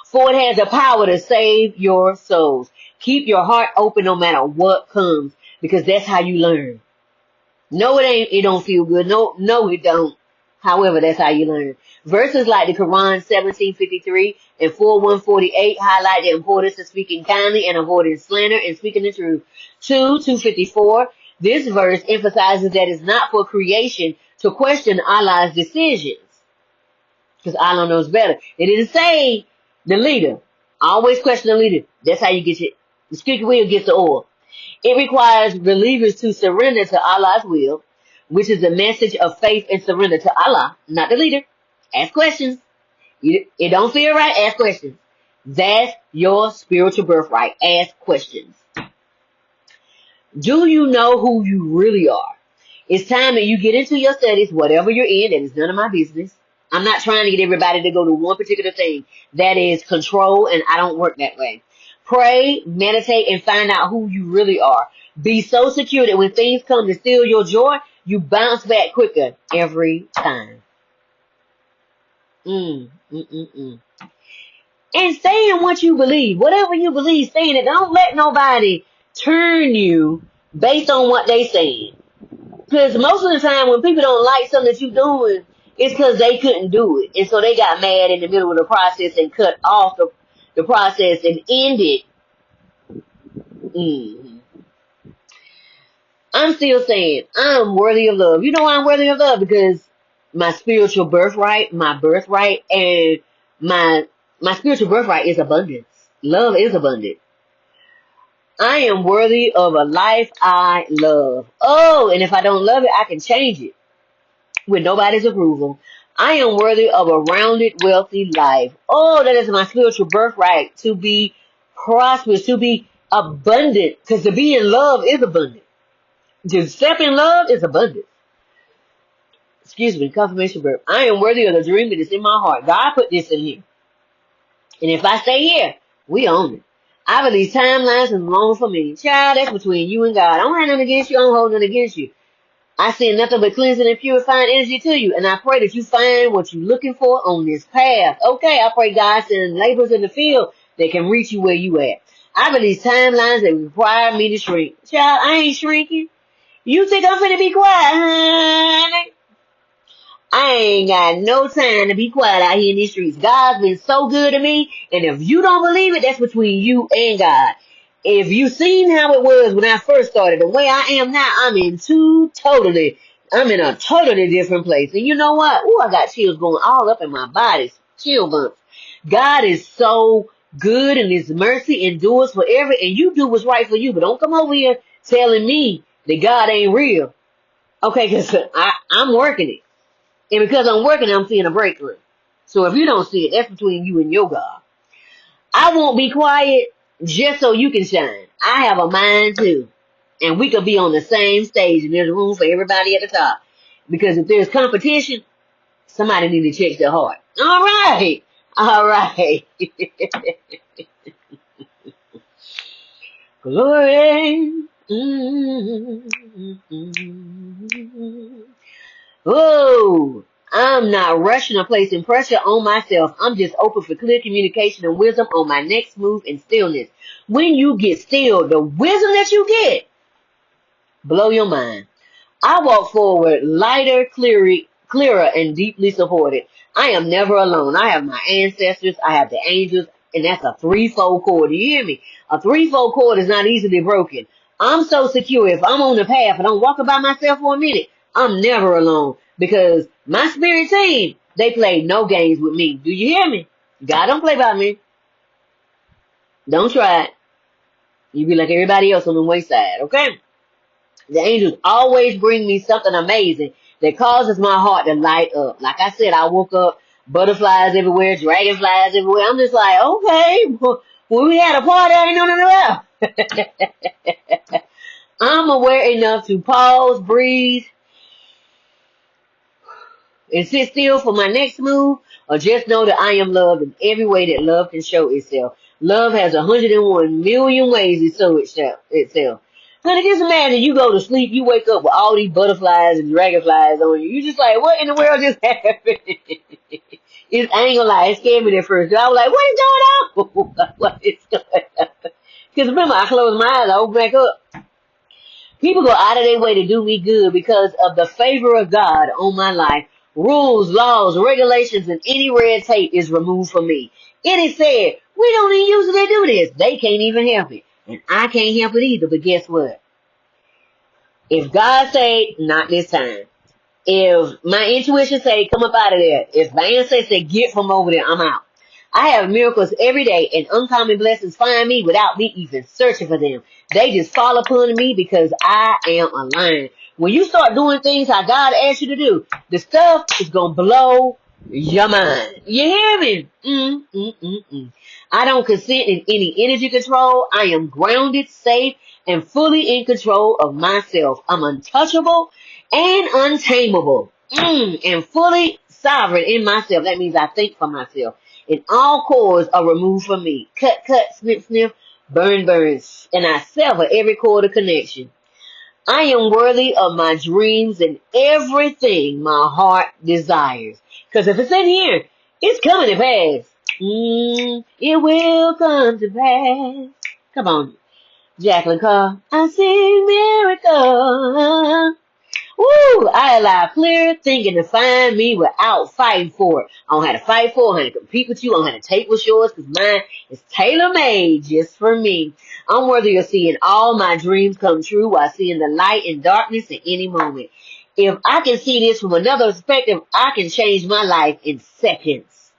For it has the power to save your souls. Keep your heart open no matter what comes, because that's how you learn. No, it don't feel good. No, it don't. However, that's how you learn. Verses like the Quran 17:53 and 4:148 highlight the importance of speaking kindly and avoiding slander and speaking the truth. 2:254. This verse emphasizes that it's not for creation to question Allah's decisions, because Allah knows better. It didn't say the leader. Always question the leader. That's how you get the squeaky wheel gets the oil. It requires believers to surrender to Allah's will, which is a message of faith and surrender to Allah, not the leader. Ask questions. It don't feel right? Ask questions. That's your spiritual birthright. Ask questions. Do you know who you really are? It's time that you get into your studies, whatever you're in, and it's none of my business. I'm not trying to get everybody to go to one particular thing. That is control, and I don't work that way. Pray, meditate, and find out who you really are. Be so secure that when things come to steal your joy, you bounce back quicker every time. Mm, mm, mm, mm. And stay in what you believe. Whatever you believe, stay in it. Don't let nobody turn you based on what they saying. Because most of the time when people don't like something that you're doing, it's because they couldn't do it. And so they got mad in the middle of the process and cut off the process and ended. Mm. I'm still saying I'm worthy of love. You know why I'm worthy of love? Because my spiritual birthright, and my spiritual birthright is abundance. Love is abundant. I am worthy of a life I love. Oh, and if I don't love it, I can change it with nobody's approval. I am worthy of a rounded, wealthy life. Oh, that is my spiritual birthright, to be prosperous, to be abundant. Because to be in love is abundant. To step in love is abundant. Excuse me, confirmation verb. I am worthy of the dream that is in my heart. God put this in here. And if I stay here, we own it. I believe timelines and long for me. Child, that's between you and God. I don't have nothing against you. I don't hold nothing against you. I send nothing but cleansing and purifying energy to you. And I pray that you find what you're looking for on this path. Okay, I pray God send laborers in the field that can reach you where you at. I believe timelines that require me to shrink. Child, I ain't shrinking. You think I'm finna be quiet, honey? I ain't got no time to be quiet out here in these streets. God's been so good to me, and if you don't believe it, that's between you and God. If you seen how it was when I first started, the way I am now, I'm in a totally different place. And you know what? Ooh, I got chills going all up in my body. Chill bumps. God is so good, and His mercy endures forever, and you do what's right for you, but don't come over here telling me that God ain't real. Okay, because I'm working it. And because I'm working, I'm seeing a breakthrough. So if you don't see it, that's between you and your God. I won't be quiet just so you can shine. I have a mind too. And we could be on the same stage and there's room for everybody at the top. Because if there's competition, somebody needs to check their heart. All right. All right. Glory. Oh, I'm not rushing or placing pressure on myself. I'm just open for clear communication and wisdom on my next move and stillness. When you get still, the wisdom that you get, blow your mind. I walk forward lighter, clearer, and deeply supported. I am never alone. I have my ancestors, I have the angels, and that's a threefold cord. Do you hear me? A threefold cord is not easily broken. I'm so secure. If I'm on the path and I'm walking by myself for a minute, I'm never alone because my spirit team, they play no games with me. Do you hear me? God don't play by me. Don't try it. You be like everybody else on the wayside, okay? The angels always bring me something amazing that causes my heart to light up. Like I said, I woke up, butterflies everywhere, dragonflies everywhere. I'm just like, okay, when we had a party, I didn't know nothing about. I'm aware enough to pause, breathe, and sit still for my next move, or just know that I am loved in every way that love can show itself. Love has 101 million ways to show itself. Honey, just imagine you go to sleep, you wake up with all these butterflies and dragonflies on you. You just like, what in the world just happened? I ain't gonna lie, it scared me at first. I was like, what is going on? What is going on? Because remember, I closed my eyes, I opened back up. People go out of their way to do me good because of the favor of God on my life. Rules, laws, regulations, and any red tape is removed from me. It is said, we don't even usually do this. They can't even help it. And I can't help it either, but guess what? If God say, not this time. If my intuition say, come up out of there. If my ancestors say, get from over there, I'm out. I have miracles every day and uncommon blessings find me without me even searching for them. They just fall upon me because I am aligned. When you start doing things how God asked you to do, the stuff is going to blow your mind. You hear me? I don't consent in any energy control. I am grounded, safe, and fully in control of myself. I'm untouchable and untamable. And fully sovereign in myself. That means I think for myself. And all cords are removed from me. Cut, snip, burn, and I sever every cord of connection. I am worthy of my dreams and everything my heart desires. Because if it's in here, It's coming to pass. It will come to pass. Come on, Jacqueline Carr. I see miracles. Woo! I allow clear thinking to find me without fighting for it. I don't have to fight for it. I don't have to compete with you. I don't have to take what's yours because mine is tailor-made just for me. I'm worthy of seeing all my dreams come true while seeing the light in darkness at any moment. If I can see this from another perspective, I can change my life in seconds.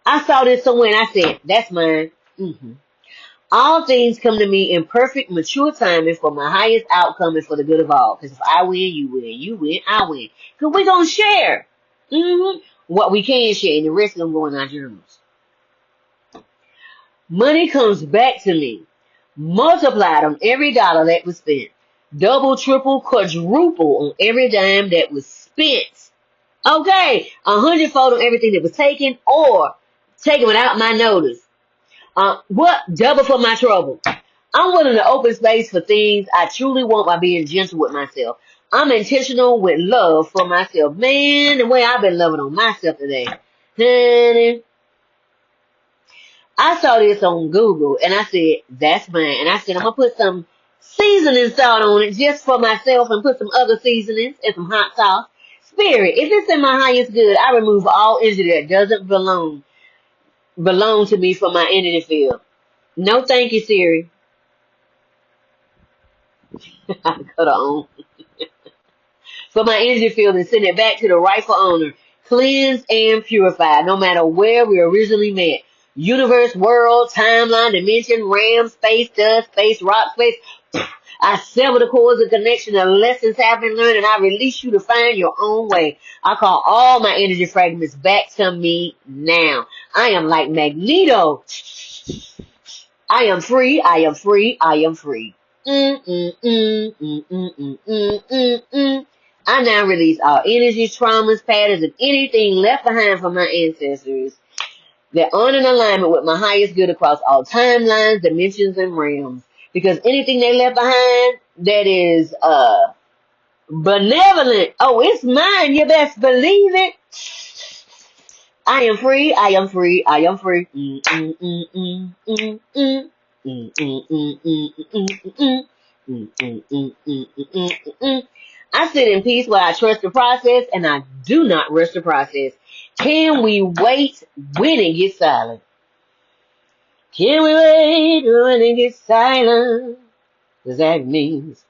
I saw this somewhere and I said, that's mine. All things come to me in perfect, mature timing for my highest outcome and for the good of all. Because if I win, you win. You win, I win. Because we're going to share what we can share, and the rest of them go in our journals. Money comes back to me, multiplied on every dollar that was spent. Double, triple, quadruple on every dime that was spent. Okay, 100-fold on everything that was taken or taken without my notice. What? Double for my trouble. I'm willing to open space for things I truly want by being gentle with myself. I'm intentional with love for myself. Man, the way I've been loving on myself today. Honey. I saw this on Google and I said, that's mine. And I said, I'm going to put some seasoning salt on it just for myself and put some other seasonings and some hot sauce. Spirit, if it's in my highest good, I remove all energy that doesn't belong to me from my energy field. No thank you, Siri. I cut on. For my energy field and send it back to the rightful owner. Cleansed and purified, no matter where we originally met. Universe, world, timeline, dimension, realm, space, dust, space, rock, space. I sever the cords of connection. The lessons have been learned, and I release you to find your own way. I call all my energy fragments back to me now. I am like Magneto. I am free. I am free. I am free. I now release all energies, traumas, patterns, and anything left behind from my ancestors that aren't in alignment with my highest good across all timelines, dimensions, and realms. Because anything they left behind that is benevolent, oh, it's mine. You best believe it. I am free. I am free. I am free. I sit in peace while I trust the process, and I do not rush the process. Can we wait when it gets silent? Can we wait when it gets silent? Because that means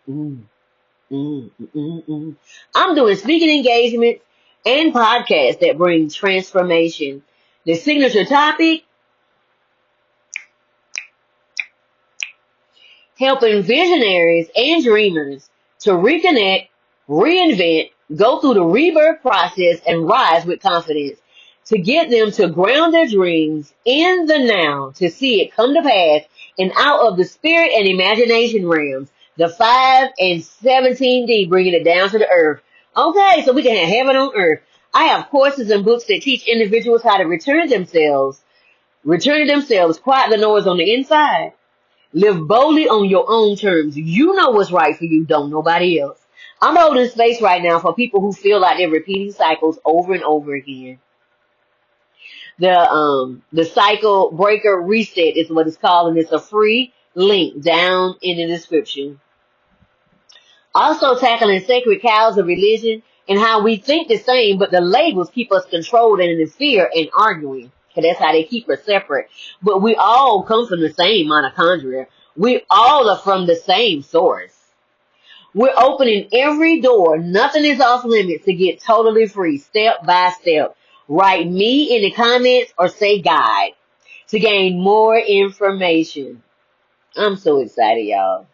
I'm doing speaking engagements and podcasts that bring transformation. The signature topic, helping visionaries and dreamers to reconnect, reinvent, go through the rebirth process, and rise with confidence. To get them to ground their dreams in the now, to see it come to pass, and out of the spirit and imagination realms, the 5 and 17D, bringing it down to the earth. Okay, so we can have heaven on earth. I have courses and books that teach individuals how to return to themselves, quiet the noise on the inside. Live boldly on your own terms. You know what's right for you, don't nobody else. I'm holding space right now for people who feel like they're repeating cycles over and over again. The cycle breaker reset is what it's called, and it's a free link down in the description. Also tackling sacred cows of religion and how we think the same, but the labels keep us controlled and in fear and arguing. Because that's how they keep us separate. But we all come from the same mitochondria. We all are from the same source. We're opening every door. Nothing is off limits to get totally free, step by step. Write me in the comments or say guide to gain more information. I'm so excited, y'all.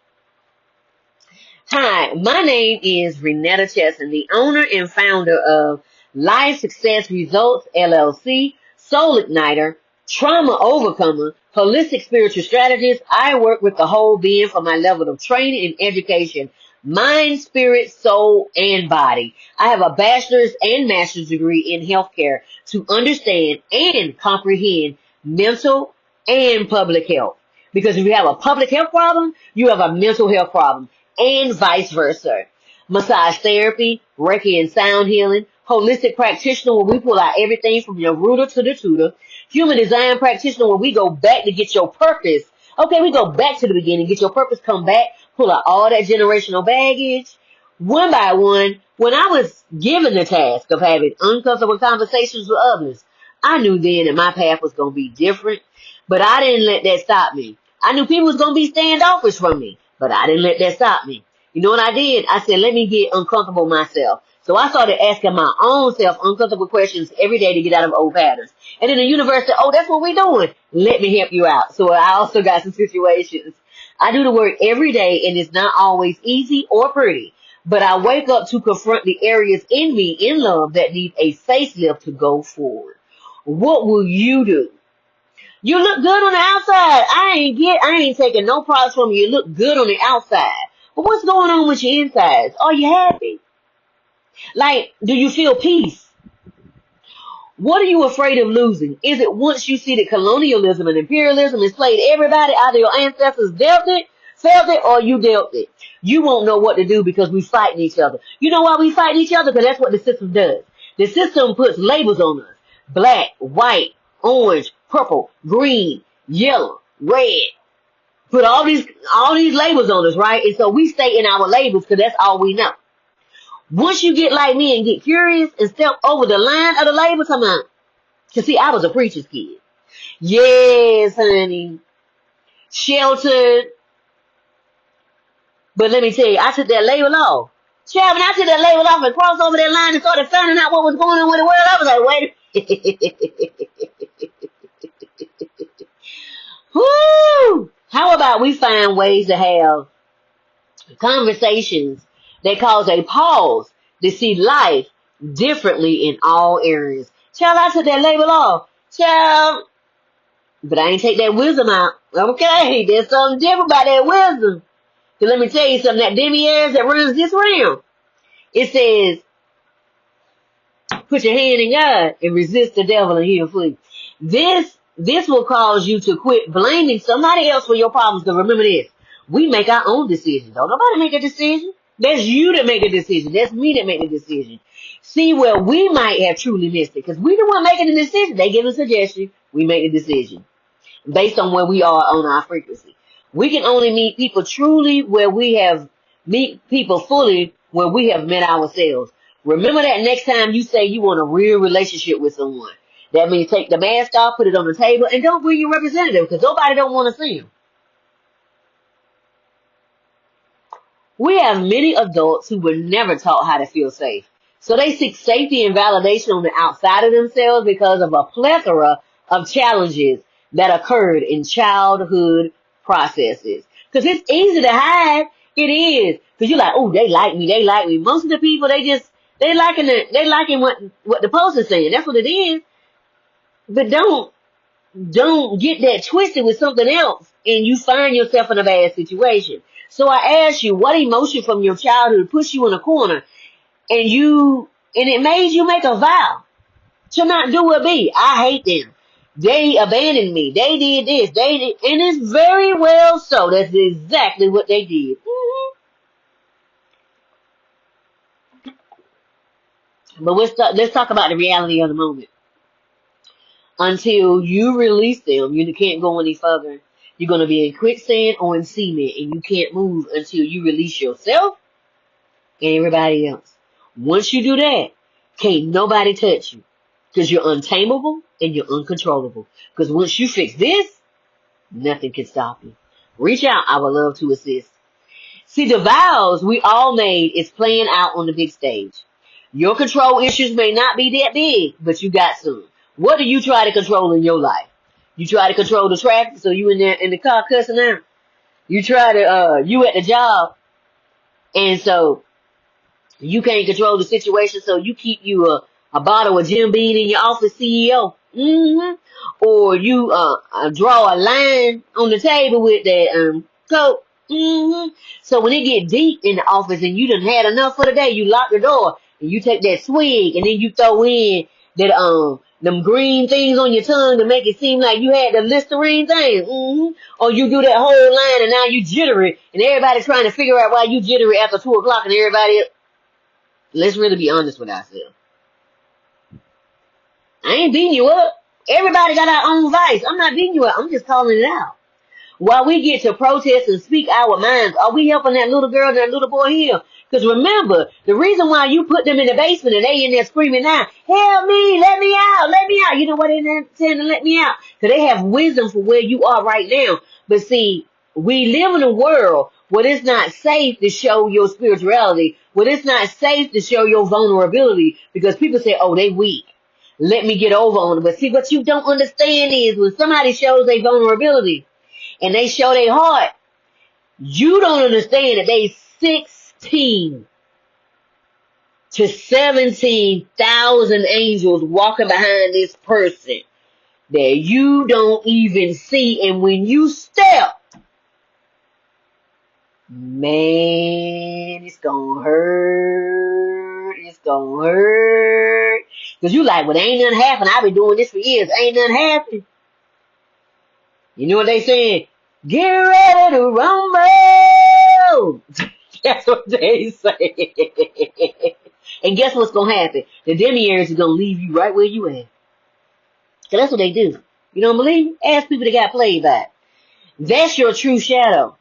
Hi, my name is RenettaCheston, the owner and founder of Life Success Results, LLC, Soul Igniter, Trauma Overcomer, Holistic Spiritual Strategist. I work with the whole being for my level of training and education, mind, spirit, soul, and body. I have a bachelor's and master's degree in healthcare to understand and comprehend mental and public health. Because if you have a public health problem, you have a mental health problem, and vice versa. Massage therapy, Reiki and sound healing, Holistic practitioner, where we pull out everything from your rooter to the tutor. Human design practitioner, where we go back to get your purpose. Okay, we go back to the beginning, get your purpose, come back, pull out all that generational baggage. One by one, when I was given the task of having uncomfortable conversations with others, I knew then that my path was going to be different, but I didn't let that stop me. I knew people was going to be standoffish from me, but I didn't let that stop me. You know what I did? I said, let me get uncomfortable myself. So I started asking my own self uncomfortable questions every day to get out of old patterns. And then the universe said, oh, that's what we're doing. Let me help you out. So I also got some situations. I do the work every day, and it's not always easy or pretty. But I wake up to confront the areas in me, in love, that need a facelift to go forward. What will you do? You look good on the outside. I ain't taking no props from you. You look good on the outside. But what's going on with your insides? Are you happy? Like, do you feel peace? What are you afraid of losing? Is it once you see that colonialism and imperialism has played everybody, either your ancestors dealt it, felt it, or you dealt it? You won't know what to do because we fighting each other. You know why we fighting each other? Because that's what the system does. The system puts labels on us. Black, white, orange, purple, green, yellow, red. Put all these labels on us, right? And so we stay in our labels because that's all we know. Once you get like me and get curious and step over the line of the label, come on. Cause see, I was a preacher's kid. Yes, honey. Sheltered. But let me tell you, I took that label off. Child, when I took that label off and crossed over that line and started finding out what was going on with the world, I was like, wait Woo! How about we find ways to have conversations that cause a pause to see life differently in all areas. Child, I took that label off. Child, but I ain't take that wisdom out. Okay, there's something different about that wisdom. So let me tell you something, that demiurge that runs this realm, it says, put your hand in God and resist the devil and he'll flee. This will cause you to quit blaming somebody else for your problems. Because remember this, we make our own decisions. Don't nobody make a decision. That's you that make the decision. That's me that make the decision. See where we might have truly missed it. Because we the one making the decision. They give a suggestion. We make the decision. Based on where we are on our frequency. We can only meet people truly where we have meet people fully where we have met ourselves. Remember that next time you say you want a real relationship with someone. That means take the mask off, put it on the table, and don't bring your representative because nobody don't want to see him. We have many adults who were never taught how to feel safe. So they seek safety and validation on the outside of themselves because of a plethora of challenges that occurred in childhood processes. Because it's easy to hide. It is. Because you're like, oh, they like me, they like me. Most of the people, they liking what the post is saying. That's what it is. But don't get that twisted with something else and you find yourself in a bad situation. So I ask you, what emotion from your childhood pushed you in a corner and it made you make a vow to not do or be? I hate them. They abandoned me. They did this. And it's very well so. That's exactly what they did. But let's talk about the reality of the moment. Until you release them, you can't go any further. You're going to be in quicksand or in cement, and you can't move until you release yourself and everybody else. Once you do that, can't nobody touch you because you're untamable and you're uncontrollable. Because once you fix this, nothing can stop you. Reach out. I would love to assist. See, the vows we all made is playing out on the big stage. Your control issues may not be that big, but you got some. What do you try to control in your life? You try to control the traffic, so you in there in the car cussing out. You try to, you at the job, and so you can't control the situation, so you keep you a bottle of Jim Beam in your office, CEO. Or you draw a line on the table with that Coke. So when it get deep in the office and you done had enough for the day, you lock the door and you take that swig and then you throw in that them green things on your tongue to make it seem like you had the Listerine thing. Or you do that whole line and now you jittery and everybody's trying to figure out why you jittery after 2 o'clock and everybody. Let's really be honest with ourselves. I ain't beating you up. Everybody got our own vice. I'm not beating you up. I'm just calling it out. While we get to protest and speak our minds, are we helping that little girl and that little boy here? Because remember, the reason why you put them in the basement and they in there screaming now, help me, let me out, let me out. You know why they're not saying to let me out? Because they have wisdom for where you are right now. But see, we live in a world where it's not safe to show your spirituality, where it's not safe to show your vulnerability, because people say, oh, they weak. Let me get over on it. But see, what you don't understand is when somebody shows their vulnerability, and they show their heart, you don't understand that they 16 to 17,000 angels walking behind this person that you don't even see. And when you step, man, it's gonna hurt. It's gonna hurt. Because you like, well, ain't nothing happened. I've been doing this for years. Ain't nothing happened. You know what they saying? Get ready to rumble. That's what they say. And guess what's going to happen? The demiurge is going to leave you right where you at. So that's what they do. You don't believe me? Ask people that got played by. That's your true shadow.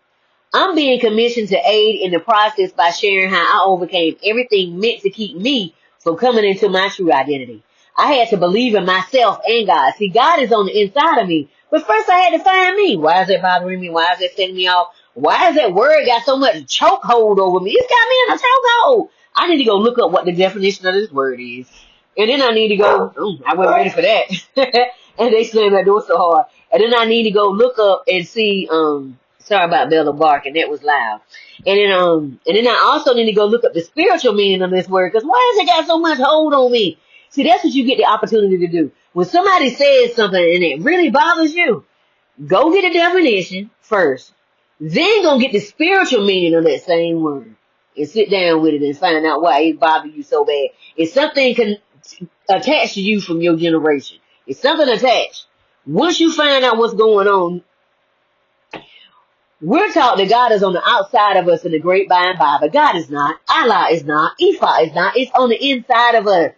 I'm being commissioned to aid in the process by sharing how I overcame everything meant to keep me from coming into my true identity. I had to believe in myself and God. See, God is on the inside of me. But first I had to find me. Why is that bothering me? Why is that setting me off? Why is that word got so much chokehold over me? It's got me in a chokehold. I need to go look up what the definition of this word is. And then I need to go, I wasn't ready for that. And they slammed that door so hard. And then I need to go look up and see, sorry about Bella barking, that was loud. And then I also need to go look up the spiritual meaning of this word, because why has it got so much hold on me? See, that's what you get the opportunity to do. When somebody says something and it really bothers you, go get a definition first. Then go get the spiritual meaning of that same word. And sit down with it and find out why it bothers you so bad. If something can attach to you from your generation, if something attached, once you find out what's going on, we're taught that God is on the outside of us in the great by and by, but God is not. Allah is not. Ifa is not. It's on the inside of us.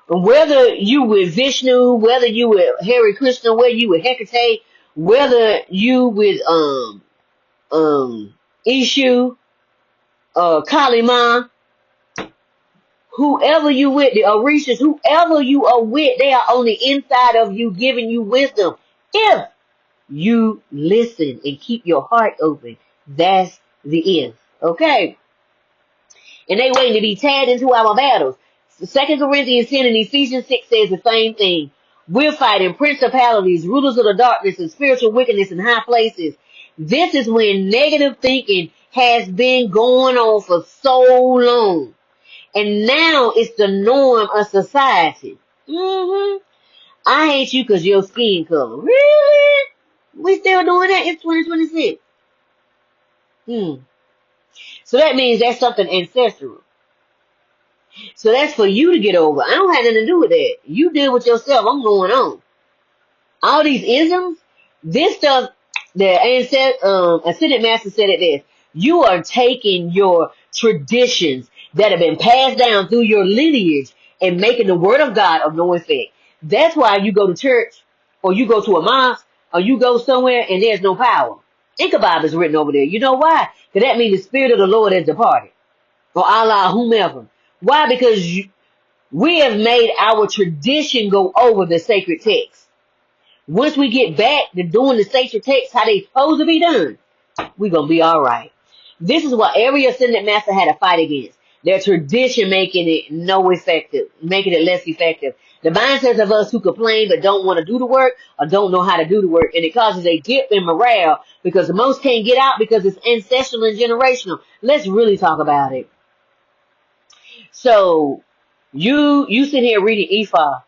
Whether you with Vishnu, whether you with Hare Krishna, whether you with Hecate, whether you with Ishu, Kalima, whoever you with, the Orishas, whoever you are with, they are on the inside of you, giving you wisdom. If you listen and keep your heart open, that's the if. Okay? And they waiting to be tagged into our battles. 2 Corinthians 10 and Ephesians 6 says the same thing. We're fighting principalities, rulers of the darkness, and spiritual wickedness in high places. This is when negative thinking has been going on for so long. And now it's the norm of society. I hate you because your skin color. Really? We still doing that? It's 2026. So that means that's something ancestral. So that's for you to get over. I don't have nothing to do with that. You deal with yourself. I'm going on. All these isms, this stuff, the Ascended Master said it this. You are taking your traditions that have been passed down through your lineage and making the word of God of no effect. That's why you go to church, or you go to a mosque, or you go somewhere and there's no power. Ichabod is written over there. You know why? Because that means the Spirit of the Lord has departed. Or Allah, whomever. Why? Because we have made our tradition go over the sacred text. Once we get back to doing the sacred text how they supposed to be done, we're going to be all right. This is what every Ascended Master had to fight against. Their tradition making it making it less effective. The mindsets of us who complain but don't want to do the work or don't know how to do the work, and it causes a dip in morale because the most can't get out because it's ancestral and generational. Let's really talk about it. So you sit here reading Ifa,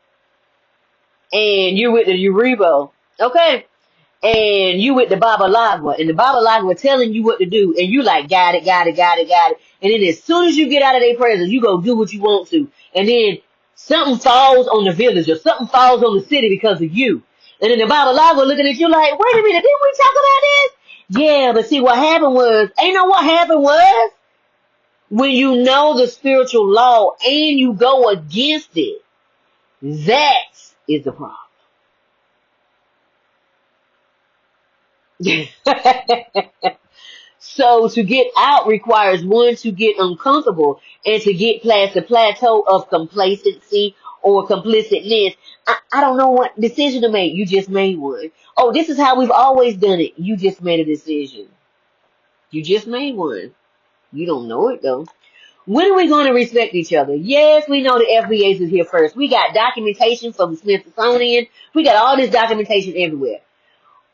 and you're with the Uribo, okay? And you with the Baba Lagwa, and the Baba Lagwa telling you what to do, and you like, got it. And then as soon as you get out of their presence, you go do what you want to. And then something falls on the village, or something falls on the city because of you. And then the Baba Lagwa looking at you like, wait a minute, didn't we talk about this? Yeah, but see what happened was, when you know the spiritual law and you go against it, that's is the problem. So to get out requires one to get uncomfortable and to get past the plateau of complacency or complicitness. I don't know what decision to make. You just made one. Oh, this is how we've always done it. You just made a decision. You just made one. You don't know it though. When are we going to respect each other? Yes, we know the FBAs is here first. We got documentation from the Smithsonian. We got all this documentation everywhere.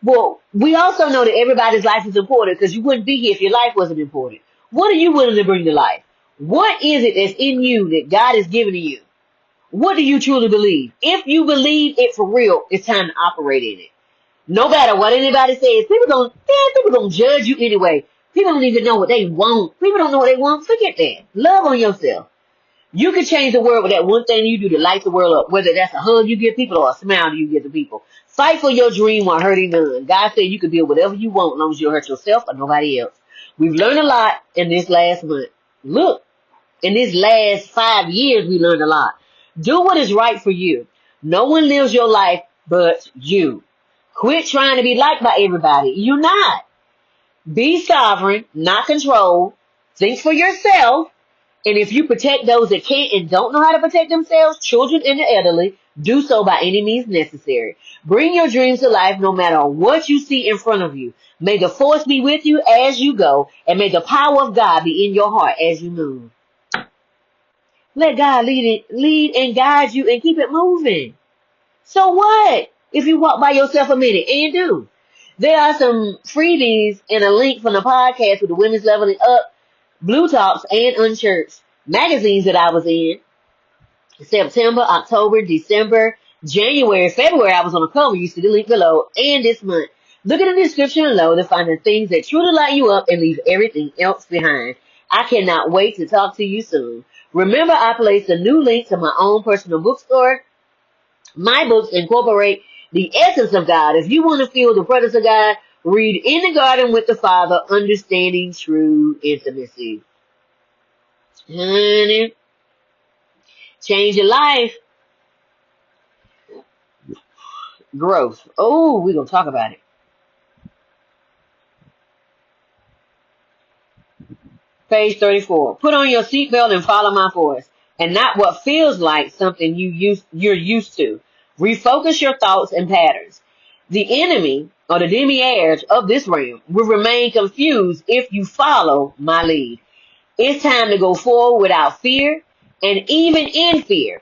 Well, we also know that everybody's life is important because you wouldn't be here if your life wasn't important. What are you willing to bring to life? What is it that's in you that God has given to you? What do you truly believe? If you believe it for real, it's time to operate in it. No matter what anybody says, people gonna judge you anyway. People don't even know what they want. People don't know what they want. Forget that. Love on yourself. You can change the world with that one thing you do to light the world up, whether that's a hug you give people or a smile you give to people. Fight for your dream while hurting none. God said you can build whatever you want as long as you hurt yourself or nobody else. We've learned a lot in this last month. Look, in this last 5 years, we learned a lot. Do what is right for you. No one lives your life but you. Quit trying to be liked by everybody. You're not. Be sovereign, not controlled. Think for yourself. And if you protect those that can't and don't know how to protect themselves, children and the elderly, do so by any means necessary. Bring your dreams to life no matter what you see in front of you. May the force be with you as you go, and may the power of God be in your heart as you move. Let God lead and guide you and keep it moving. So what if you walk by yourself a minute and you do? There are some freebies and a link from the podcast with the Women's Leveling Up, Blue Talks, and Unchurched magazines that I was in. September, October, December, January, February, I was on the cover. You see the link below. And this month. Look in the description below to find the things that truly light you up and leave everything else behind. I cannot wait to talk to you soon. Remember, I placed a new link to my own personal bookstore. My books incorporate the essence of God. If you want to feel the presence of God, read In the Garden with the Father, Understanding True Intimacy. Honey, change your life. Growth. Oh, we're going to talk about it. Page 34. Put on your seatbelt and follow my voice, and not what feels like something you're used to. Refocus your thoughts and patterns. The enemy, or the demiurge of this realm, will remain confused if you follow my lead. It's time to go forward without fear, and even in fear,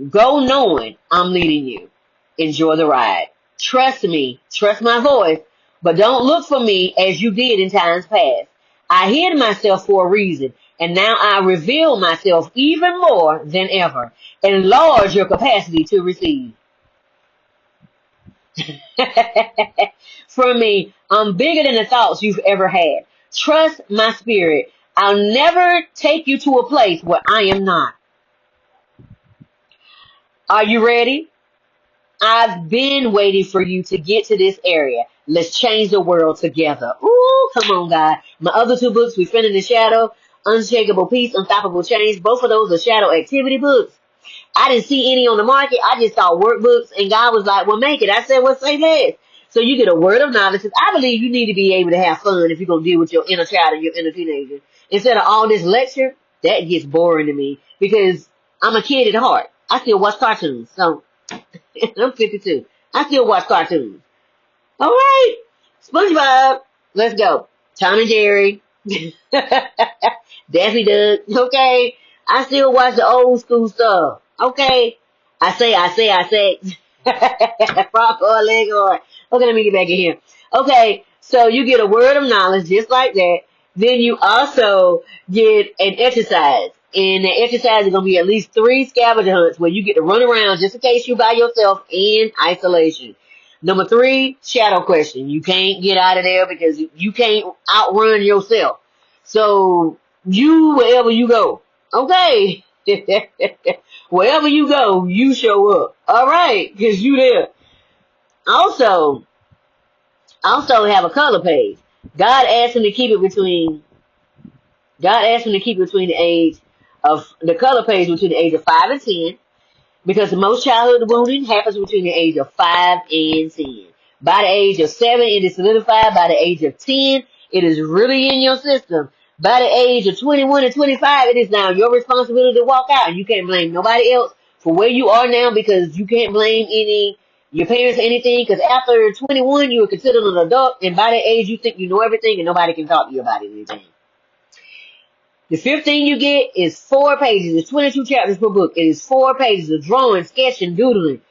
go knowing I'm leading you. Enjoy the ride. Trust me, trust my voice, but don't look for me as you did in times past. I hid myself for a reason, and now I reveal myself even more than ever. Enlarge your capacity to receive. From me, I'm bigger than the thoughts you've ever had. Trust my spirit. I'll never take you to a place where I am not. Are you ready? I've been waiting for you to get to this area. Let's change the world together. Ooh, come on, God. My other two books, Befriending the Shadow, Unshakable Peace, Unstoppable Change. Both of those are shadow activity books. I didn't see any on the market. I just saw workbooks, and God was like, well, make it. I said, well, say less. So you get a word of knowledge. I believe you need to be able to have fun if you're going to deal with your inner child and your inner teenager. Instead of all this lecture, that gets boring to me because I'm a kid at heart. I still watch cartoons. So I'm 52. I still watch cartoons. All right. SpongeBob. Let's go. Tom and Jerry. Daffy Duck. Okay. I still watch the old school stuff. Okay. I say. Frog or leg or. Okay, let me get back in here. Okay. So you get a word of knowledge just like that. Then you also get an exercise. And the exercise is going to be at least 3 scavenger hunts where you get to run around just in case you're by yourself in isolation. Number 3, shadow question. You can't get out of there because you can't outrun yourself. So you, wherever you go. Okay. Wherever you go, you show up. All right. Because you there. Also have a color page. God asked him to keep it between the age of the color page between the age of 5 and 10. Because most childhood wounding happens between the age of 5 and 10. By the age of 7, it is solidified. By the age of 10, it is really in your system. By the age of 21 and 25, it is now your responsibility to walk out. You can't blame nobody else for where you are now, because you can't blame your parents or anything, because after 21, you are considered an adult, and by that age, you think you know everything, and nobody can talk to you about anything. The 15 you get is 4 pages. It's 22 chapters per book. It is 4 pages of drawing, sketching, doodling.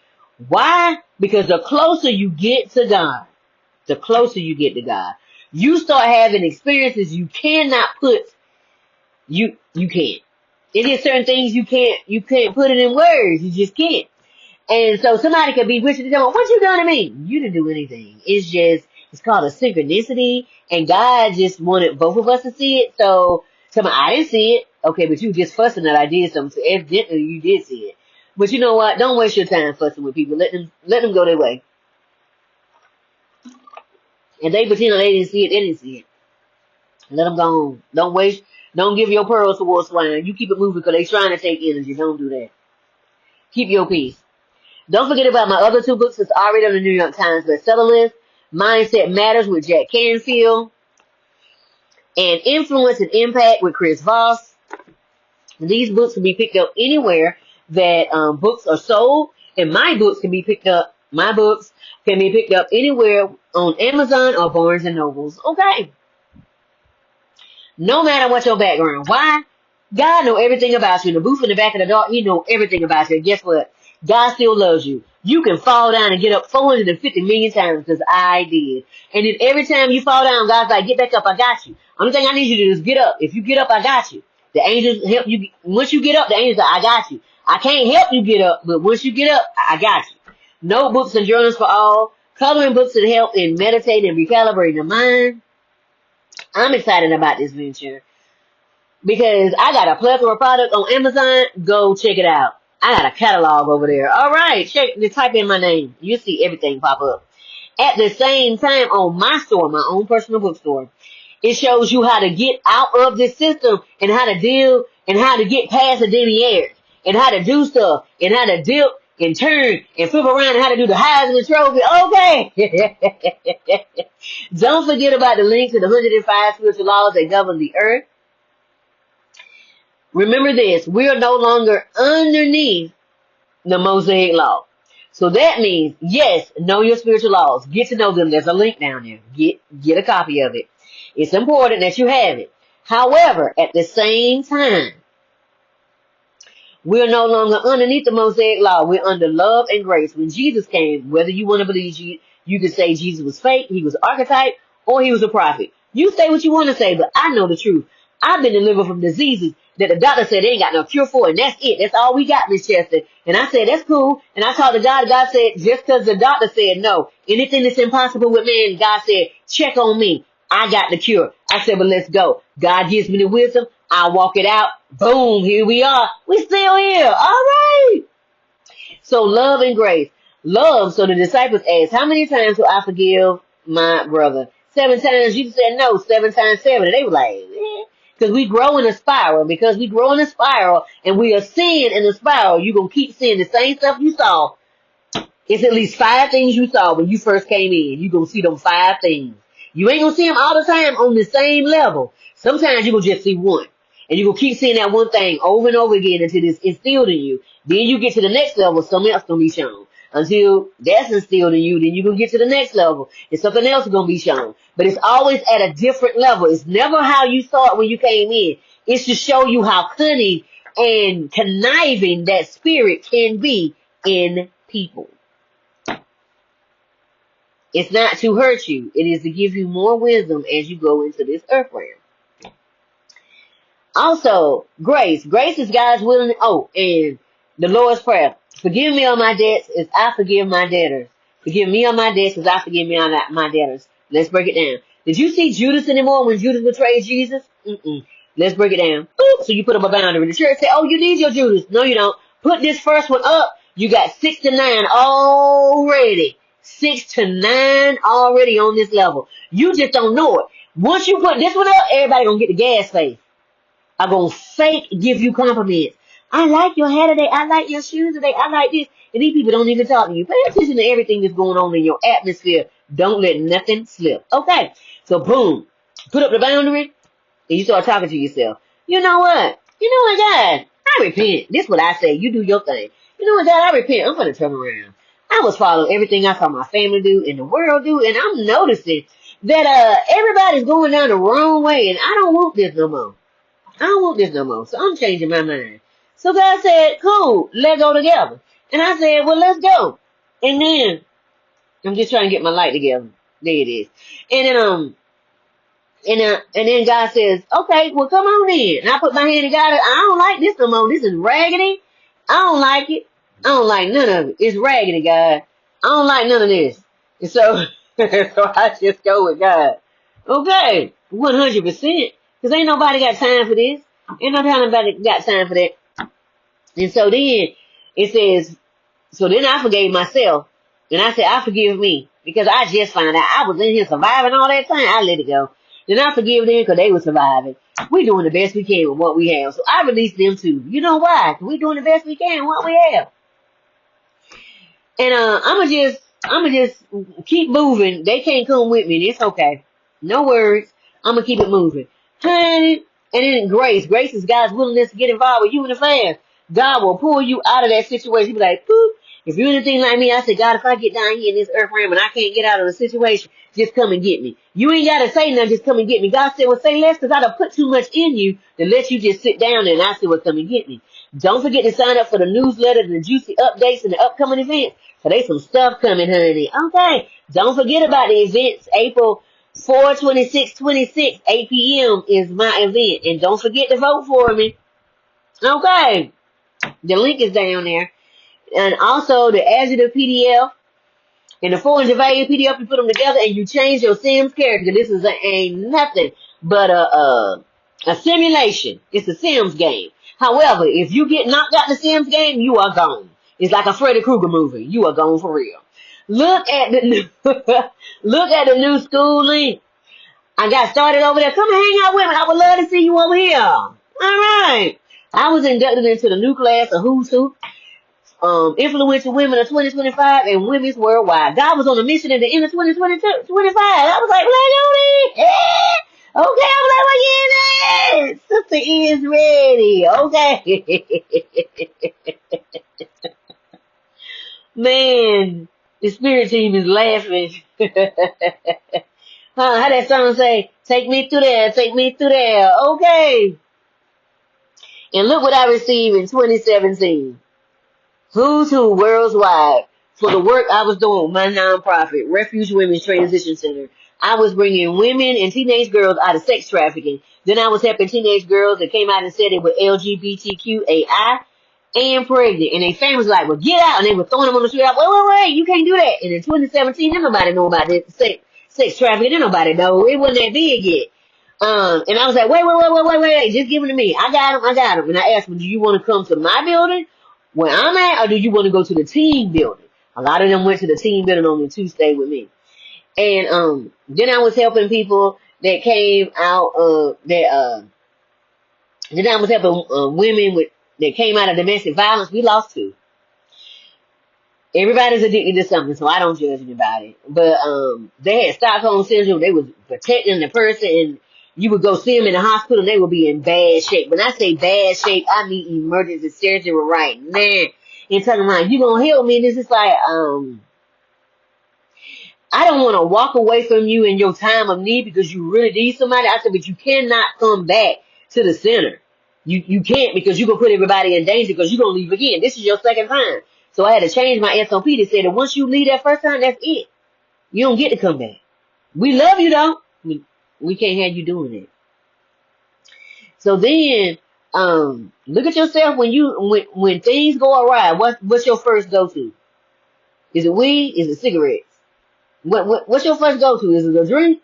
Why? Because the closer you get to God, the closer you get to God, you start having experiences you cannot put, you can't. It is certain things you can't put it in words. You just can't. And so somebody could be wishing to tell, what you done to me? You didn't do anything. It's called a synchronicity, and God just wanted both of us to see it. So I didn't see it. Okay, but you just fussing that I did something. So evidently you did see it. But you know what? Don't waste your time fussing with people. Let them go their way. And they pretend they didn't see it. They didn't see it. Let them go on. Don't give your pearls towards swine. You keep it moving because they're trying to take energy. Don't do that. Keep your peace. Don't forget about my other 2 books that's already on the New York Times bestseller list. Mindset Matters with Jack Canfield, and Influence and Impact with Chris Voss. These books can be picked up anywhere that books are sold, and my books can be picked up. My books can be picked up anywhere on Amazon or Barnes and Nobles. Okay. No matter what your background. Why? God knows everything about you. In the booth in the back of the dark, He knows everything about you. And guess what? God still loves you. You can fall down and get up 450 million times, because I did. And then every time you fall down, God's like, get back up, I got you. Only thing I need you to do is get up. If you get up, I got you. The angels help you. Once you get up, the angels are, I got you. I can't help you get up, but once you get up, I got you. Notebooks and journals for all. Coloring books that help in meditating and recalibrating the mind. I'm excited about this venture because I got a plethora of product on Amazon. Go check it out. I got a catalog over there. All right, type in my name. You'll see everything pop up. At the same time, on my store, my own personal bookstore, it shows you how to get out of this system and how to deal and how to get past the demiers and how to do stuff and how to dip and turn and flip around and how to do the Heisman Trophy. Okay. Don't forget about the link to the 105 spiritual laws that govern the earth. Remember this, we are no longer underneath the Mosaic law. So that means, yes, know your spiritual laws. Get to know them. There's a link down there. Get a copy of it. It's important that you have it. However, at the same time, we're no longer underneath the Mosaic law. We're under love and grace. When Jesus came, whether you want to believe you could say Jesus was fake, he was archetype, or he was a prophet. You say what you want to say, but I know the truth. I've been delivered from diseases that the doctor said they ain't got no cure for, and that's it. That's all we got, Miss Cheston. And I said, that's cool. And I talked to God, and God said, just because the doctor said no, anything that's impossible with man, God said, check on me. I got the cure. I said, but let's go. God gives me the wisdom. I walk it out. Boom, here we are. We still here. All right. So love and grace. Love, so the disciples asked, how many times do I forgive my brother? 7 times. Jesus said no, 7 times 7. And they were like, because we grow in a spiral. Because we grow in a spiral and we are seeing in a spiral, you're going to keep seeing the same stuff you saw. It's at least 5 things you saw when you first came in. You're going to see them 5 things. You ain't going to see them all the time on the same level. Sometimes you're going to just see one. And you're going to keep seeing that one thing over and over again until it's instilled in you. Then you get to the next level, something else going to be shown. Until that's instilled in you, then you're going to get to the next level. And something else is going to be shown. But it's always at a different level. It's never how you saw it when you came in. It's to show you how cunning and conniving that spirit can be in people. It's not to hurt you. It is to give you more wisdom as you go into this earth realm. Also, grace. Grace is God's willing. Oh, and the Lord's Prayer. Forgive me on my debts as I forgive my debtors. Forgive me on my debts as I forgive me on my debtors. Let's break it down. Did you see Judas anymore when Judas betrayed Jesus? Let's break it down. Ooh, so you put up a boundary. The church say, oh, you need your Judas. No, you don't. Put this first one up. You got 6 to 9 already. 6 to 9 already on this level. You just don't know it. Once you put this one up, everybody gonna get the gas face. I'm gonna fake give you compliments. I like your hair today. I like your shoes today. I like this. And these people don't even talk to you. Pay attention to everything that's going on in your atmosphere. Don't let nothing slip. Okay. So boom. Put up the boundary and you start talking to yourself. You know what? You know what, God? I repent. This is what I say. You do your thing. You know what, God? I repent. I'm going to turn around. I was following everything I saw my family do and the world do. And I'm noticing that everybody's going down the wrong way. And I don't want this no more. I don't want this no more. So I'm changing my mind. So God said, cool, let's go together. And I said, well, let's go. And then, I'm just trying to get my light together. There it is. And then God says, okay, well, come on in. And I put my hand in God. I don't like this no more. This is raggedy. I don't like it. I don't like none of it. It's raggedy, God. I don't like none of this. And so, so I just go with God. Okay, 100%. Because ain't nobody got time for this. Ain't nobody got time for that. And so then it says, so then I forgave myself. And I said, I forgive me. Because I just found out I was in here surviving all that time. I let it go. Then I forgive them because they were surviving. We doing the best we can with what we have. So I released them too. You know why? 'Cause we doing the best we can with what we have. And I'ma just keep moving. They can't come with me. It's okay. No worries. I'ma keep it moving. Honey, and then grace. Grace is God's willingness to get involved with you in the fast. God will pull you out of that situation. He'll be like, boop. If you're anything like me, I said, God, if I get down here in this earth realm and I can't get out of the situation, just come and get me. You ain't got to say nothing, just come and get me. God said, well, say less because I done put too much in you to let you just sit down there. And I said, well, come and get me. Don't forget to sign up for the newsletter, the juicy updates, and the upcoming events. So there's some stuff coming, honey. Okay. Don't forget about the events. April 4, 26, 26, 8 p.m. is my event. And don't forget to vote for me. Okay. The link is down there. And also the Adjective PDF and the 400 value PDF, you put them together and you change your Sims character. This is ain't nothing but a simulation. It's a Sims game. However, if you get knocked out the Sims game, you are gone. It's like a Freddy Krueger movie. You are gone for real. Look at the new, look at the new school link. I got started over there. Come and hang out with me. I would love to see you over here. All right. I was inducted into the new class of Who's Who. Influential women of 2025 and women's worldwide. God was on a mission at the end of 2025. I was like, well, okay, I'm like, well, yeah, sister is ready. Okay. Man, the spirit team is laughing. How that song say? Take me through there, take me through there. Okay. And look what I received in 2017. Who's Who worldwide for the work I was doing with my nonprofit, Refuge Women's Transition Center. I was bringing women and teenage girls out of sex trafficking. Then I was helping teenage girls that came out and said they were LGBTQAI and pregnant. And their families were like, well, get out. And they were throwing them on the street. Like, wait, you can't do that. And in 2017, didn't nobody know about this sex trafficking. Didn't nobody know. It wasn't that big yet. And I was like, wait, just give them to me. I got them. And I asked them, do you want to come to my building where I'm at, or do you want to go to the team building? A lot of them went to the team building, only 2 stayed with me. And then I was helping people that came out then I was helping women that came out of domestic violence. We lost 2. Everybody's addicted to something, so I don't judge anybody. But they had Stockholm syndrome. They was protecting the person, and you would go see them in the hospital, and they would be in bad shape. When I say bad shape, I mean emergency surgery right now. And talking about, you gonna help me? And it's just like, I don't want to walk away from you in your time of need because you really need somebody. I said, but you cannot come back to the center. You can't, because you're going to put everybody in danger because you're going to leave again. This is your second time. So I had to change my SOP to say that once you leave that first time, that's it. You don't get to come back. We love you though. We can't have you doing it. So then, look at yourself when things go awry. What's your first go-to? Is it weed? Is it cigarettes? What's your first go-to? Is it a drink?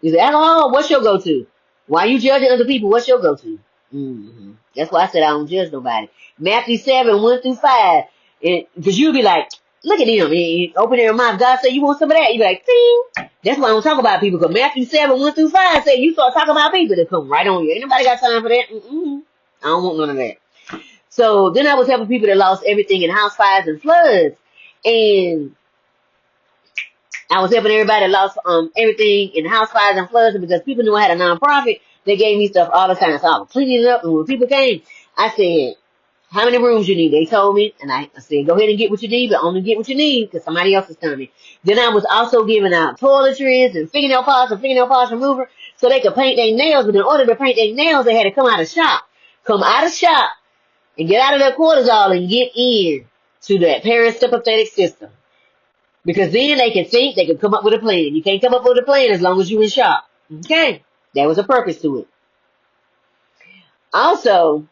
Is it alcohol? What's your go-to? Why are you judging other people? What's your go-to? Mm-hmm. That's why I said I don't judge nobody. Matthew 7, 1 through 5. Because you'll be like, look at him. He open their mouth. God said, you want some of that? You be like, ding. That's why I don't talk about people. Because Matthew 7, 1 through 5 say you start talking about people that come right on you. Ain't nobody got time for that. I don't want none of that. So then I was helping people that lost everything in house fires and floods. And I was helping everybody that lost everything in house fires and floods. And because people knew I had a nonprofit, they gave me stuff all the time. So I was cleaning it up. And when people came, I said, how many rooms you need? They told me. And I said, go ahead and get what you need, but only get what you need because somebody else is coming. Then I was also giving out toiletries and fingernail polish remover so they could paint their nails. But in order to paint their nails, they had to come out of shop. Come out of shop and get out of their cortisol and get in to that parasympathetic system. Because then they can think, they can come up with a plan. You can't come up with a plan as long as you're in shop. Okay? There was a purpose to it. Also,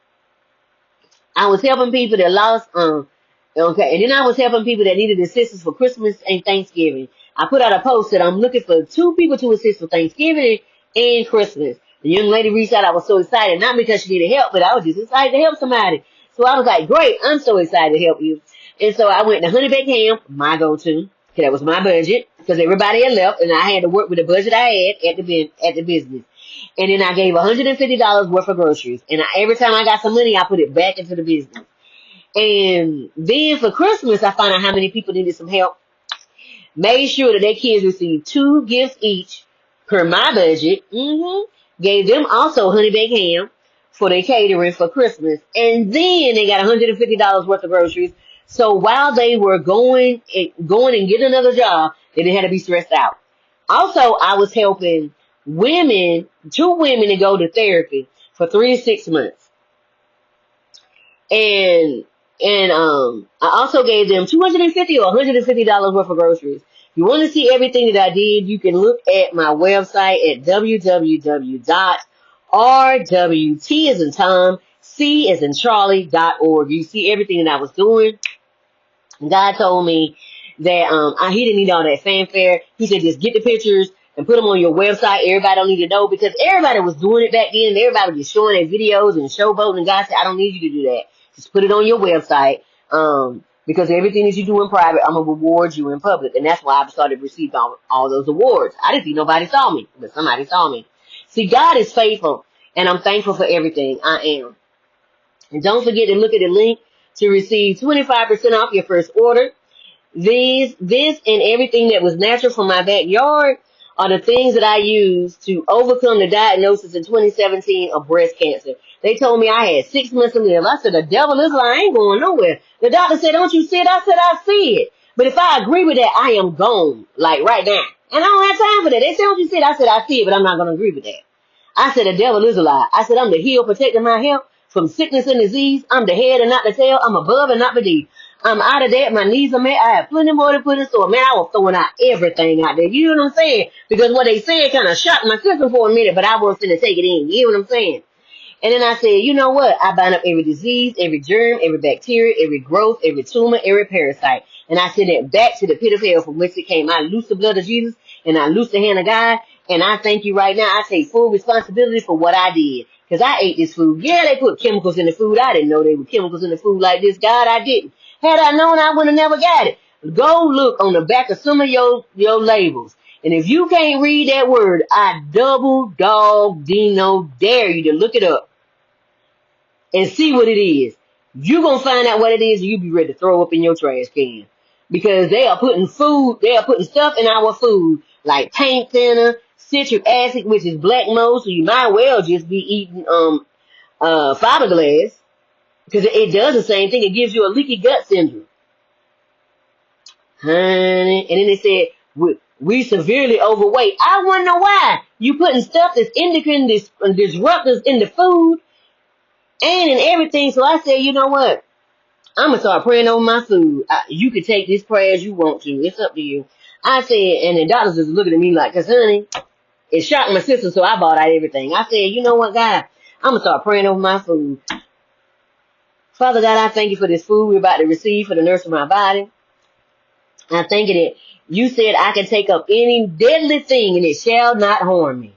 I was helping people that lost, okay, and then I was helping people that needed assistance for Christmas and Thanksgiving. I put out a post that I'm looking for 2 people to assist for Thanksgiving and Christmas. The young lady reached out. I was so excited, not because she needed help, but I was just excited to help somebody. So I was like, great, I'm so excited to help you. And so I went to honey baked ham, my go-to, because that was my budget, because everybody had left, and I had to work with the budget I had at the business. And then I gave $150 worth of groceries. And every time I got some money, I put it back into the business. And then for Christmas, I found out how many people needed some help. Made sure that their kids received 2 gifts each per my budget. Gave them also honey baked ham for their catering for Christmas. And then they got $150 worth of groceries. So while they were going and getting another job, they didn't have to be stressed out. Also, I was helping 2 women to go to therapy for 3 to 6 months. And I also gave them $250 or $150 worth of groceries. If you want to see everything that I did, you can look at my website at www.rwt as in Tom, C as in Charlie.org. You see everything that I was doing. God told me that he didn't need all that fanfare. He said just get the pictures and put them on your website. Everybody don't need to know because everybody was doing it back then. Everybody was just showing their videos and showboating. And God said, I don't need you to do that. Just put it on your website. Because everything that you do in private, I'm going to reward you in public. And that's why I started receiving all those awards. I didn't think nobody saw me, but somebody saw me. See, God is faithful, and I'm thankful for everything. I am. And don't forget to look at the link to receive 25% off your first order. This and everything that was natural from my backyard are the things that I used to overcome the diagnosis in 2017 of breast cancer. They told me I had 6 months to live. I said, the devil is lying. I ain't going nowhere. The doctor said, don't you see it? I said, I see it. But if I agree with that, I am gone, like right now. And I don't have time for that. They said, don't you see it? I said, I see it, but I'm not going to agree with that. I said, the devil is a lie. I said, I'm the heel protecting my health from sickness and disease. I'm the head and not the tail. I'm above and not beneath. I'm out of that. My needs are met. I have plenty more to put in store. Man, I was throwing out everything out there. You know what I'm saying? Because what they said kind of shocked my system for a minute, but I wasn't going to take it in. You know what I'm saying? And then I said, you know what? I bind up every disease, every germ, every bacteria, every growth, every tumor, every parasite. And I send it back to the pit of hell from which it came. I loose the blood of Jesus and I loose the hand of God. And I thank you right now. I take full responsibility for what I did. Because I ate this food. Yeah, they put chemicals in the food. I didn't know they were chemicals in the food like this. God, I didn't. Had I known, I would have never got it. Go look on the back of some of your labels. And if you can't read that word, I double dog dino dare you to look it up and see what it is. You're going to find out what it is and you'll be ready to throw up in your trash can. Because they are putting stuff in our food like paint thinner, citric acid, which is black mold, so you might well just be eating fiberglass. Because it does the same thing. It gives you a leaky gut syndrome. Honey. And then they said, we severely overweight. I want to know why. You putting stuff that's endocrine disruptors in the food and in everything. So I said, you know what? I'm going to start praying over my food. You can take this prayer as you want to. It's up to you. I said, and the doctors was looking at me like, because honey, it shocked my sister, so I bought out everything. I said, you know what, God? I'm going to start praying over my food. Father God, I thank you for this food we're about to receive for the nurse of my body. I thank you that you said I can take up any deadly thing and it shall not harm me.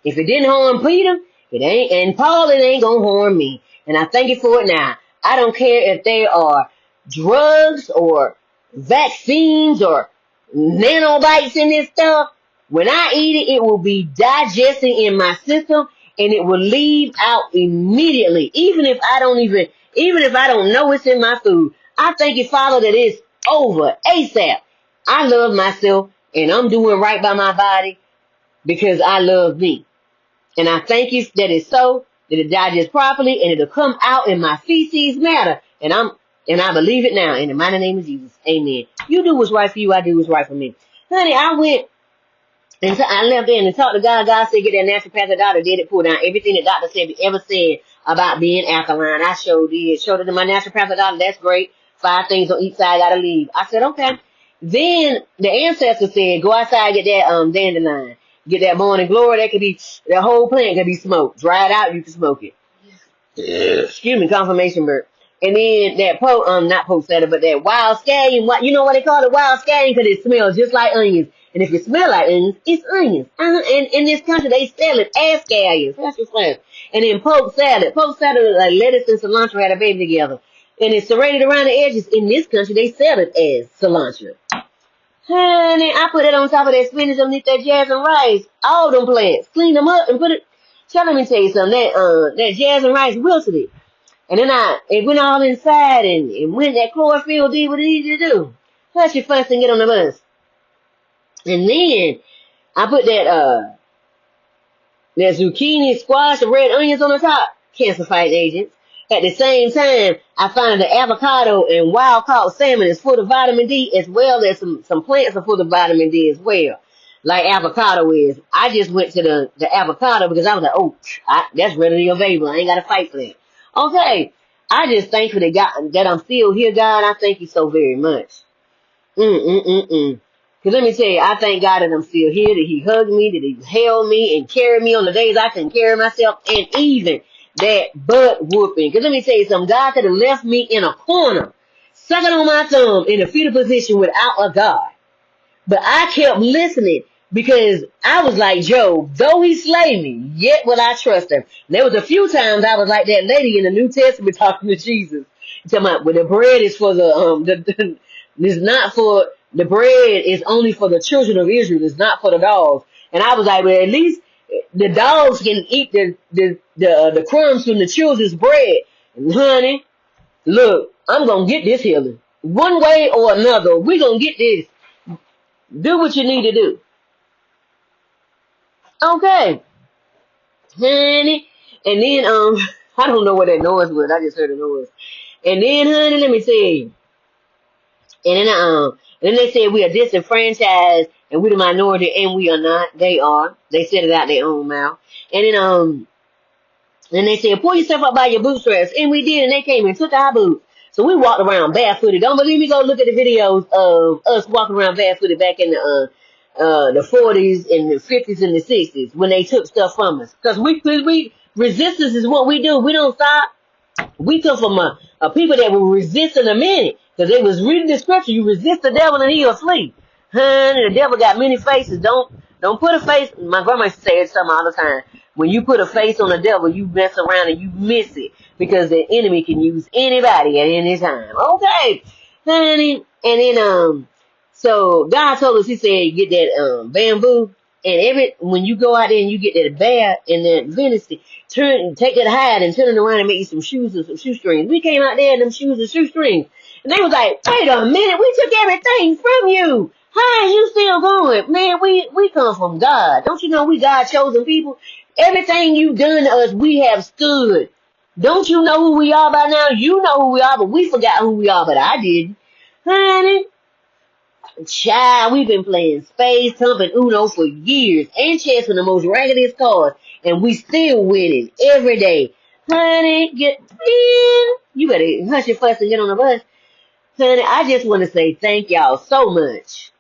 If it didn't harm Peter, it ain't, and Paul, it ain't going to harm me. And I thank you for it now. I don't care if they are drugs or vaccines or nanobites in this stuff. When I eat it, it will be digesting in my system and it will leave out immediately. Even if I don't know it's in my food. I thank you, Father, that it's over ASAP. I love myself, and I'm doing right by my body because I love me. And I thank you that it's so, that it digests properly, and it'll come out in my feces matter. And I believe it now in the mighty name of Jesus. Amen. You do what's right for you. I do what's right for me. Honey, I went and I left there and talked to God. God said, get that naturopathic doctor. Did it, pull down everything the doctor ever said about being alkaline. I showed it to my naturopathic doctor. That's great. 5 things on each side gotta leave. I said, okay. Then the ancestor said, go outside, get that dandelion. Get that morning glory. That could be, the whole plant can be smoked. Dry it out, you can smoke it. Excuse me, confirmation burp. And then that not post-setter, but that wild scallion. You know what they call it? Wild scallion, because it smells just like onions. And if it smells like onions, it's onions. And in this country, they sell it as scallions. That's just fun. And then poke salad. Poke salad is like lettuce and cilantro had a baby together. And it's serrated around the edges. In this country, they sell it as cilantro. Honey, I put it on top of that spinach underneath that jasmine rice. All them plants. Clean them up and put it. Let me tell you something. That jasmine rice wilted it. And then it went all inside and when that chlorophyll did what it needed to do. Hush your fuss and get on the bus. And then I put that zucchini, squash, and red onions on the top. Cancer fighting agents. At the same time, I find the avocado and wild caught salmon is full of vitamin D, as well as some plants are full of vitamin D as well, like avocado is. I just went to the avocado because I was like, that's readily available. I ain't got to fight for that. Okay, I just thankful that I'm still here, God. I thank you so very much. Because let me tell you, I thank God that I'm still here, that he hugged me, that he held me and carried me on the days I couldn't carry myself, and even that butt whooping. Because let me tell you something, God could have left me in a corner, sucking on my thumb in a fetal position without a God. But I kept listening because I was like Job, though he slay me, yet will I trust him. There was a few times I was like that lady in the New Testament talking to Jesus. Talking about, well, the bread is for it's not for, the bread is only for the children of Israel. It's not for the dogs. And I was like, well, at least the dogs can eat the crumbs from the children's bread. And honey, look, I'm going to get this healing. One way or another, we're going to get this. Do what you need to do. Okay. Honey. And then, I don't know what that noise was. I just heard a noise. And then, honey, let me tell you. And then they said we are disenfranchised and we're the minority, and we are not. They are. They said it out their own mouth. And then they said, pull yourself up by your bootstraps. And we did, and they came and took our boots. So we walked around barefooted. Don't believe me? Go look at the videos of us walking around barefooted back in the 40s and the 50s and the 60s when they took stuff from us. Because we resistance is what we do. We don't stop. We come from a people that will resist in a minute. Because they was reading the scripture. You resist the devil and he'll flee. Honey, the devil got many faces. Don't put a face. My grandma used to say it something all the time. When you put a face on the devil, you mess around and you miss it. Because the enemy can use anybody at any time. Okay. Honey. And then, so God told us, he said, get that, bamboo. And when you go out there and you get that bear and that venison, take that hide and turn it around and make you some shoes and some shoestrings. We came out there in them shoes and shoestrings. And they was like, wait a minute, we took everything from you. How are you still going? Man, we come from God. Don't you know we God chosen people? Everything you done to us, we have stood. Don't you know who we are by now? You know who we are, but we forgot who we are, but I didn't. Honey, child, we've been playing Spades, Hump, and Uno for years, and chess with the most raggediest cards, and we still winning every day. Honey, you better hush your fuss and get on the bus. Honey, I just want to say thank y'all so much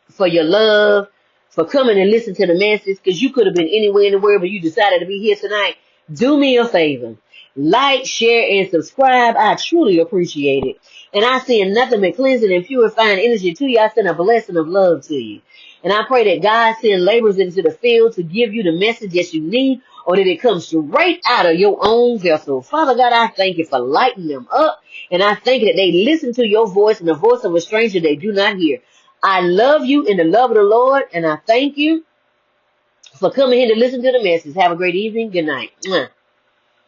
for your love, for coming and listening to the message, because you could have been anywhere in the world, but you decided to be here tonight. Do me a favor. Like, share, and subscribe. I truly appreciate it. And I send nothing but cleansing and purifying energy to you. I send a blessing of love to you. And I pray that God send laborers into the field to give you the message that you need, or that it comes straight out of your own vessel. Father God, I thank you for lighting them up. And I thank you that they listen to your voice and the voice of a stranger they do not hear. I love you in the love of the Lord. And I thank you for coming here to listen to the message. Have a great evening. Good night. Mwah.